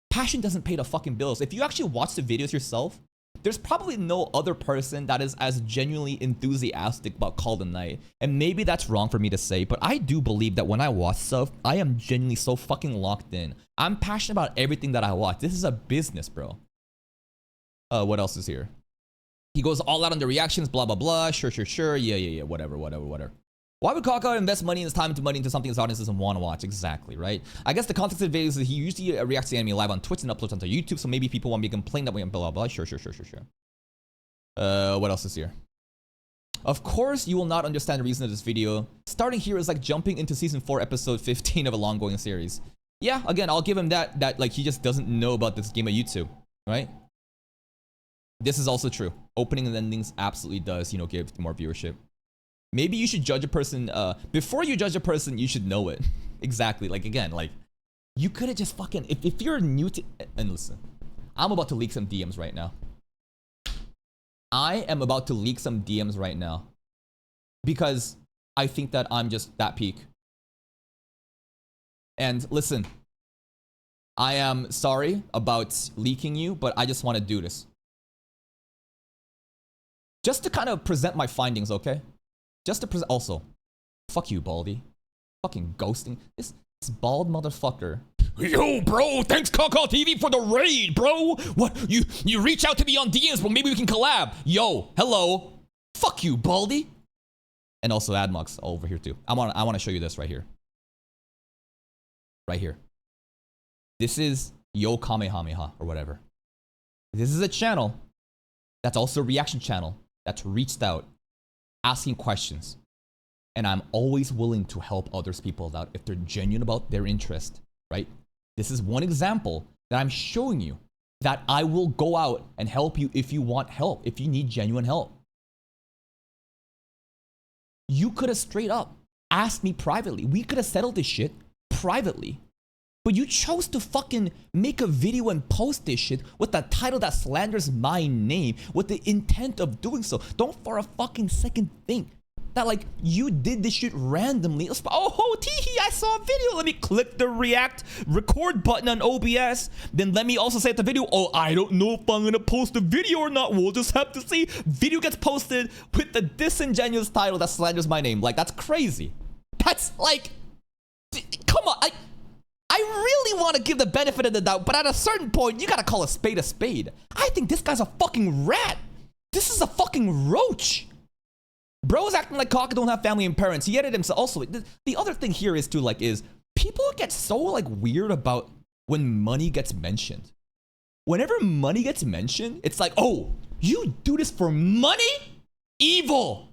Passion doesn't pay the fucking bills. If you actually watch the videos yourself, there's probably no other person that is as genuinely enthusiastic about Call the Night. And maybe that's wrong for me to say, but I do believe that when I watch stuff, I am genuinely so fucking locked in. I'm passionate about everything that I watch. This is a business, bro. What else is here? He goes all out on the reactions, blah, blah, blah. Sure. Yeah. Whatever. Why would Cawcaw invest money and his time into something his audience doesn't want to watch? Exactly, right? I guess the context of the videos is he usually reacts to anime live on Twitch and uploads onto YouTube, so maybe people want me to complain that way and blah, blah, blah. Sure. What else is here? Of course, you will not understand the reason of this video. Starting here is like jumping into season 4, episode 15 of a long-going series. Yeah, again, I'll give him that like he just doesn't know about this game of YouTube, right? This is also true. Opening and endings absolutely does, give more viewership. Maybe you should judge a person, before you judge a person, you should know it. Exactly, like again, like, you could have just fucking, if you're new to, and listen, I'm about to leak some DMs right now. I am about to leak some DMs right now. Because I think that I'm just that peak. And listen, I am sorry about leaking you, but I just want to do this. Just to kind of present my findings, okay? Just to present. Also, fuck you, Baldy. Fucking ghosting. This bald motherfucker. Yo, bro, thanks cawcawTV for the raid, bro. What? You reach out to me on DMs, but maybe we can collab. Yo, hello. Fuck you, Baldy. And also Admox over here too. I want to show you this right here. Right here. This is Yo Kamehameha or whatever. This is a channel that's also a reaction channel that's reached out asking questions. And I'm always willing to help others people out if they're genuine about their interest, right? This is one example that I'm showing you that I will go out and help you if you want help, if you need genuine help. You could have straight up asked me privately. We could have settled this shit privately. But you chose to fucking make a video and post this shit with a title that slanders my name with the intent of doing so. Don't for a fucking second think that like you did this shit randomly. Oh, teehee, I saw a video. Let me click the record button on OBS. Then let me also say at the video, oh, I don't know if I'm gonna post a video or not. We'll just have to see. Video gets posted with the disingenuous title that slanders my name. Like, that's crazy. That's like, come on. I really want to give the benefit of the doubt, but at a certain point, you gotta call a spade a spade. I think this guy's a fucking rat. This is a fucking roach. Bro's acting like Kaka don't have family and parents. He edited himself. Also, the other thing here is too, like, is people get so like weird about when money gets mentioned. Whenever money gets mentioned, it's like, oh, you do this for money? Evil.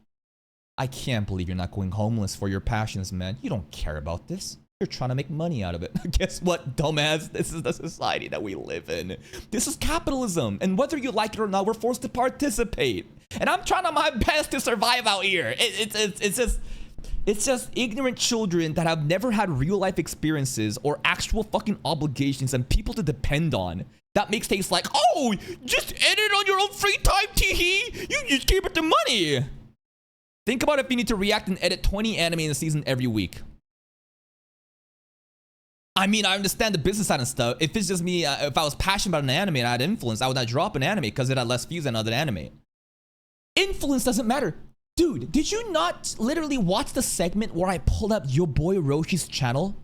I can't believe you're not going homeless for your passions, man. You don't care about this. You're trying to make money out of it. Guess what, dumbass? This is the society that we live in. This is capitalism. And whether you like it or not, we're forced to participate. And I'm trying my best to survive out here. It's just ignorant children that have never had real life experiences or actual fucking obligations and people to depend on. That makes things like, oh, just edit on your own free time, teehee. You just keep it the money. Think about if you need to react and edit 20 anime in a season every week. I mean, I understand the business side and stuff. If it's just me, if I was passionate about an anime and I had influence, I would not drop an anime because it had less views than other anime. Influence doesn't matter. Dude, did you not literally watch the segment where I pulled up your boy Roshi's channel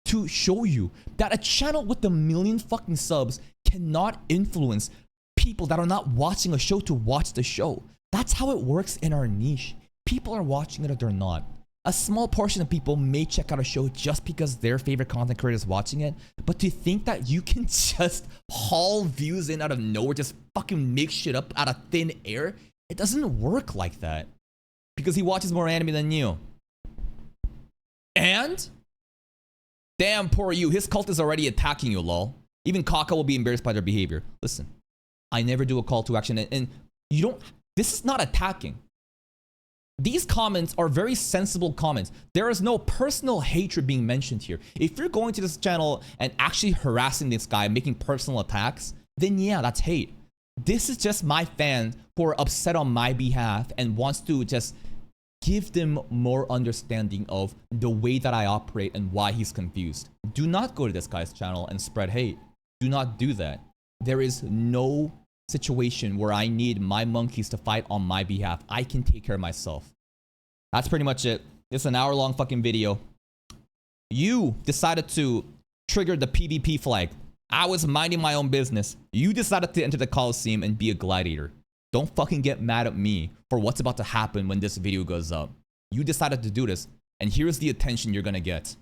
to show you that a channel with 1 million fucking subs cannot influence people that are not watching a show to watch the show? That's how it works in our niche. People are watching it or they're not. A small portion of people may check out a show just because their favorite content creator is watching it, but to think that you can just haul views in out of nowhere, just fucking make shit up out of thin air, it doesn't work like that. Because he watches more anime than you. And? Damn, poor you. His cult is already attacking you, lol. Even Kaka will be embarrassed by their behavior. Listen, I never do a call to action, and you don't, this is not attacking. These comments are very sensible comments. There is no personal hatred being mentioned here. If you're going to this channel and actually harassing this guy, making personal attacks, then yeah, that's hate. This is just my fans who are upset on my behalf and wants to just give them more understanding of the way that I operate and why he's confused. Do not go to this guy's channel and spread hate. Do not do that. There is no situation where I need my monkeys to fight on my behalf. I can take care of myself. That's pretty much it. It's an hour-long fucking video. You decided to trigger the PvP flag. I was minding my own business. You decided to enter the Coliseum and be a gladiator. Don't fucking get mad at me for what's about to happen when this video goes up. You decided to do this, and here's the attention you're gonna get.